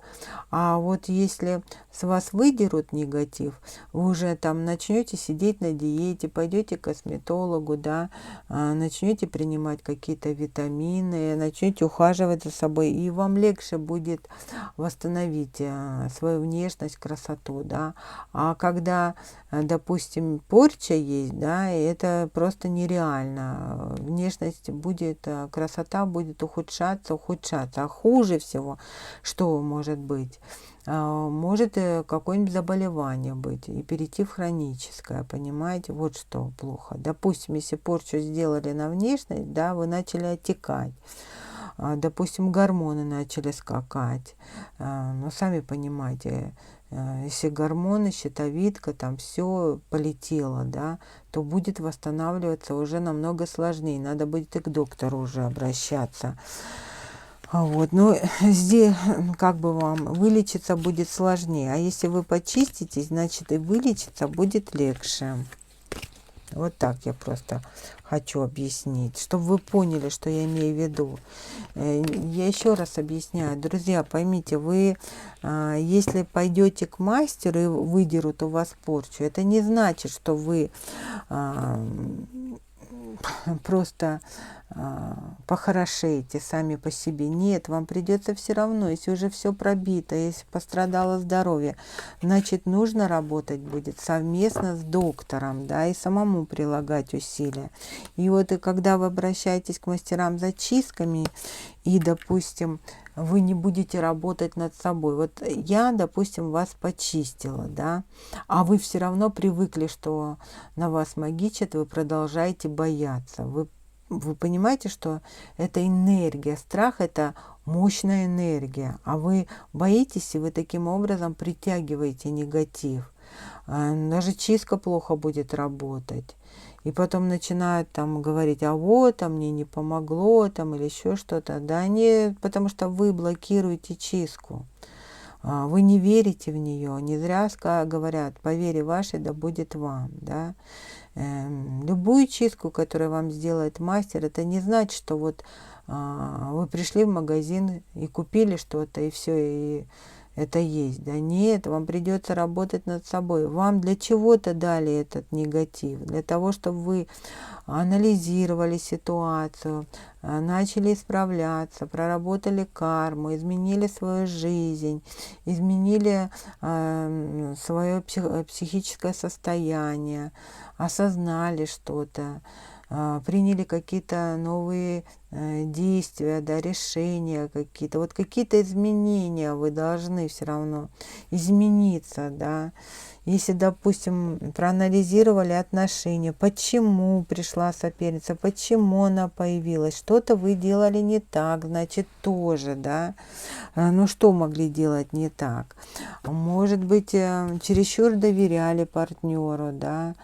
А вот если с вас выдерут негатив, вы уже там начнете сидеть на диете, пойдете к косметологу, да, начнете принимать какие-то витамины, начнете ухаживать за собой, и вам легче будет восстановить свою внешность, красоту, да. А когда, допустим, порча есть, да, и это просто нереально. Внешность будет, красота будет ухудшаться. А хуже всего, что может быть? Может какое-нибудь заболевание быть и перейти в хроническое, понимаете? Вот что плохо. Допустим, если порчу сделали на внешность, да, вы начали отекать. Допустим, гормоны начали скакать. Но сами понимаете, если гормоны, щитовидка, там все полетело, да, то будет восстанавливаться уже намного сложнее. Надо будет и к доктору уже обращаться. Вот, ну, здесь, как бы вам, вылечиться будет сложнее. А если вы почиститесь, значит и вылечиться будет легче. Вот так я просто хочу объяснить, чтобы вы поняли, что я имею в виду. Я еще раз объясняю. Друзья, поймите, вы, если пойдете к мастеру и выдерут у вас порчу, это не значит, что вы просто похорошеете сами по себе. Нет, вам придется все равно, если уже все пробито, если пострадало здоровье, значит, нужно работать будет совместно с доктором, да, и самому прилагать усилия. И вот и когда вы обращаетесь к мастерам за чистками, и, допустим, вы не будете работать над собой. Вот я, допустим, вас почистила, да, а вы все равно привыкли, что на вас магичат, вы продолжаете бояться. Вы понимаете, что это энергия, страх – это мощная энергия, а вы боитесь, и вы таким образом притягиваете негатив. Даже чистка плохо будет работать. И потом начинают там говорить, а вот, а мне не помогло, там, или еще что-то. Да не, потому что вы блокируете чистку. Вы не верите в нее. Не зря говорят, по вере вашей да будет вам. Да? Любую чистку, которую вам сделает мастер, это не значит, что вот вы пришли в магазин и купили что-то, и все, и это есть. Да нет, вам придется работать над собой. Вам для чего-то дали этот негатив, для того, чтобы вы анализировали ситуацию, начали исправляться, проработали карму, изменили свою жизнь, изменили свое психическое состояние, осознали что-то, приняли какие-то новые действия, да, решения какие-то. Вот какие-то изменения вы должны все равно измениться, да. Если, допустим, проанализировали отношения, почему пришла соперница, почему она появилась, что-то вы делали не так, значит, тоже, да. Ну, что могли делать не так? Может быть, чересчур доверяли партнеру, да,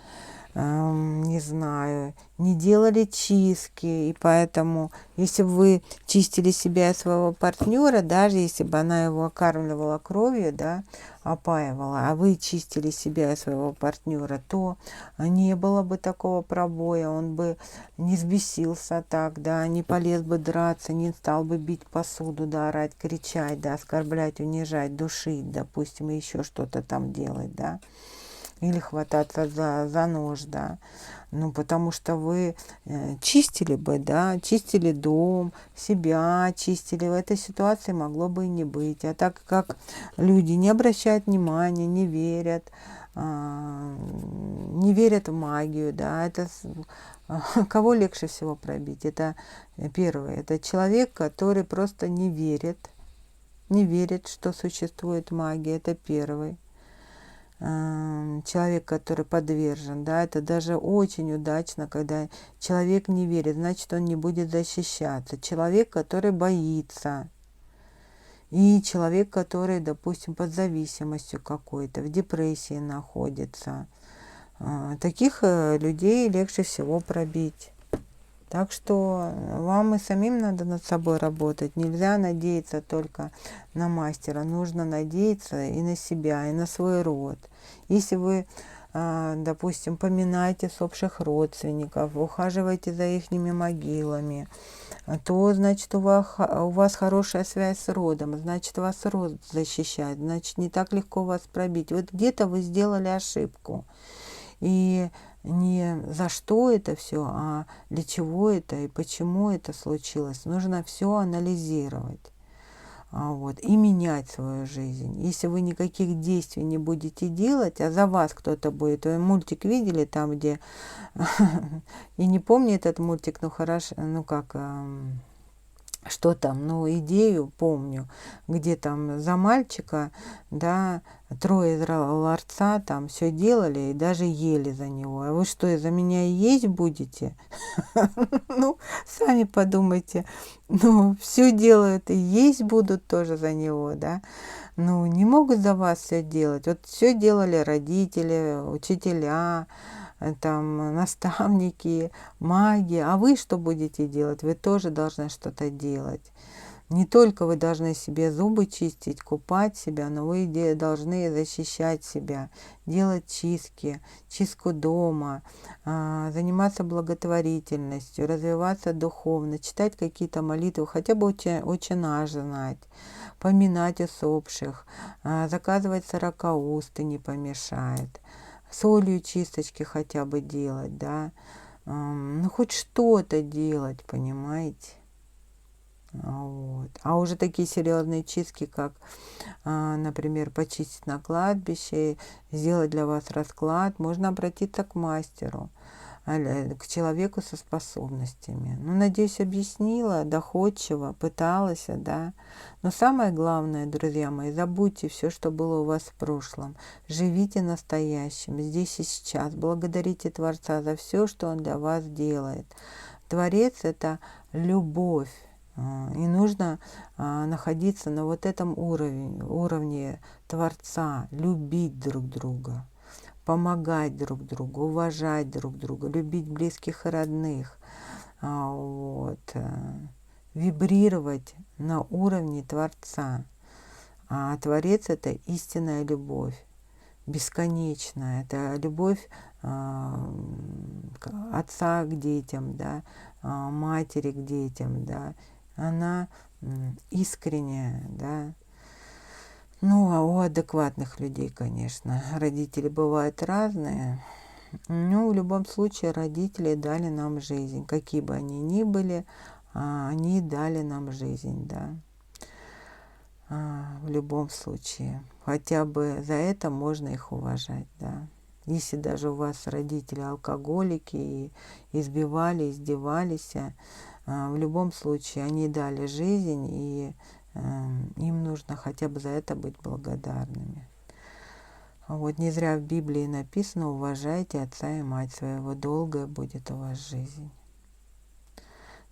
не знаю, не делали чистки, и поэтому, если бы вы чистили себя и своего партнера, даже если бы она его окармливала кровью, да, опаивала, а вы чистили себя и своего партнера, то не было бы такого пробоя, он бы не взбесился так, да, не полез бы драться, не стал бы бить посуду, да, орать, кричать, да, оскорблять, унижать, душить, допустим, и еще что-то там делать, да. Или хвататься за нож, да. Ну, потому что вы чистили бы, да, чистили дом, себя чистили. В этой ситуации могло бы и не быть. А так как люди не обращают внимания, не верят в магию, да, это кого легче всего пробить? Это первое, это человек, который просто не верит, что существует магия, это первый. Человек, который подвержен, да, это даже очень удачно, когда человек не верит, значит, он не будет защищаться. Человек, который боится, и человек, который, допустим, под зависимостью какой-то, в депрессии находится. Таких людей легче всего пробить. Так что вам и самим надо над собой работать. Нельзя надеяться только на мастера. Нужно надеяться и на себя, и на свой род. Если вы, допустим, поминаете усопших родственников, ухаживаете за их могилами, то, значит, у вас хорошая связь с родом, значит, вас род защищает, значит, не так легко вас пробить. Вот где-то вы сделали ошибку. И не за что это все, а для чего это и почему это случилось. Нужно все анализировать. Вот, и менять свою жизнь. Если вы никаких действий не будете делать, а за вас кто-то будет. Вы мультик видели там, где... Я не помню этот мультик, но хорошо, ну как... Что там, ну, идею помню, где там за мальчика, да, трое из ларца там все делали и даже ели за него. А вы что, из-за меня и есть будете? Ну, сами подумайте. Ну, все делают и есть будут тоже за него, да. Ну, не могут за вас все делать. Вот все делали родители, учителя, там, наставники, маги. А вы что будете делать? Вы тоже должны что-то делать. Не только вы должны себе зубы чистить, купать себя, но вы должны защищать себя, делать чистки, чистку дома, заниматься благотворительностью, развиваться духовно, читать какие-то молитвы, хотя бы очень наш знать, поминать усопших, заказывать сорокаусты не помешает, солью чисточки хотя бы делать, да, ну хоть что-то делать, понимаете. Вот. А уже такие серьезные чистки, как, например, почистить на кладбище, сделать для вас расклад, можно обратиться к мастеру, к человеку со способностями. Ну, надеюсь, объяснила, доходчиво, пыталась, да. Но самое главное, друзья мои, забудьте все, что было у вас в прошлом. Живите настоящим, здесь и сейчас. Благодарите Творца за все, что Он для вас делает. Творец – это любовь. И нужно находиться на вот этом уровне Творца, любить друг друга, помогать друг другу, уважать друг друга, любить близких и родных, вот, вибрировать на уровне Творца. А Творец – это истинная любовь, бесконечная. Это любовь отца к детям, да, матери к детям, да. Она искренняя, да. Ну, а у адекватных людей, конечно, родители бывают разные. Но в любом случае родители дали нам жизнь. Какие бы они ни были, они дали нам жизнь, да. В любом случае. Хотя бы за это можно их уважать, да. Если даже у вас родители алкоголики и избивали, издевались, в любом случае они дали жизнь, и им нужно хотя бы за это быть благодарными. Вот не зря в Библии написано: уважайте отца и мать своего, долгая будет у вас жизнь.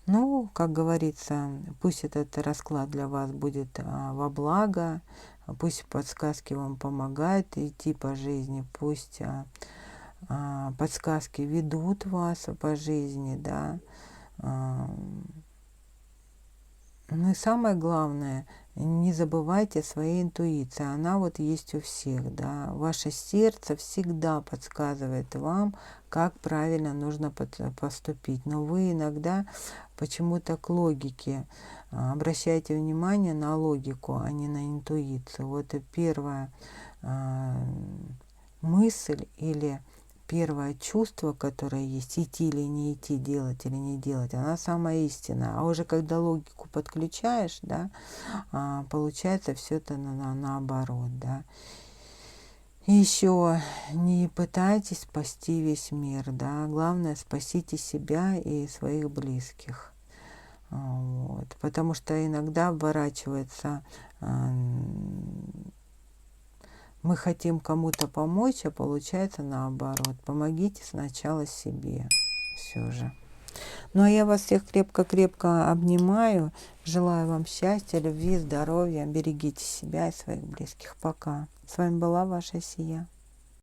Ну, как говорится, пусть этот расклад для вас будет во благо, пусть подсказки вам помогают идти по жизни, пусть подсказки ведут вас по жизни, да. Ну и самое главное, не забывайте о своей интуиции. Она вот есть у всех, да. Ваше сердце всегда подсказывает вам, как правильно нужно поступить. Но вы иногда почему-то к логике обращайте внимание на логику, а не на интуицию. Вот и первая мысль или первое чувство, которое есть, идти или не идти, делать или не делать, она самая истинная. А уже когда логику подключаешь, да, получается все это наоборот, да. И еще не пытайтесь спасти весь мир, да. Главное, спасите себя и своих близких. Вот. Потому что иногда оборачивается, мы хотим кому-то помочь, а получается наоборот. Помогите сначала себе все же. Ну а я вас всех крепко-крепко обнимаю. Желаю вам счастья, любви, здоровья. Берегите себя и своих близких. Пока. С вами была ваша Сия.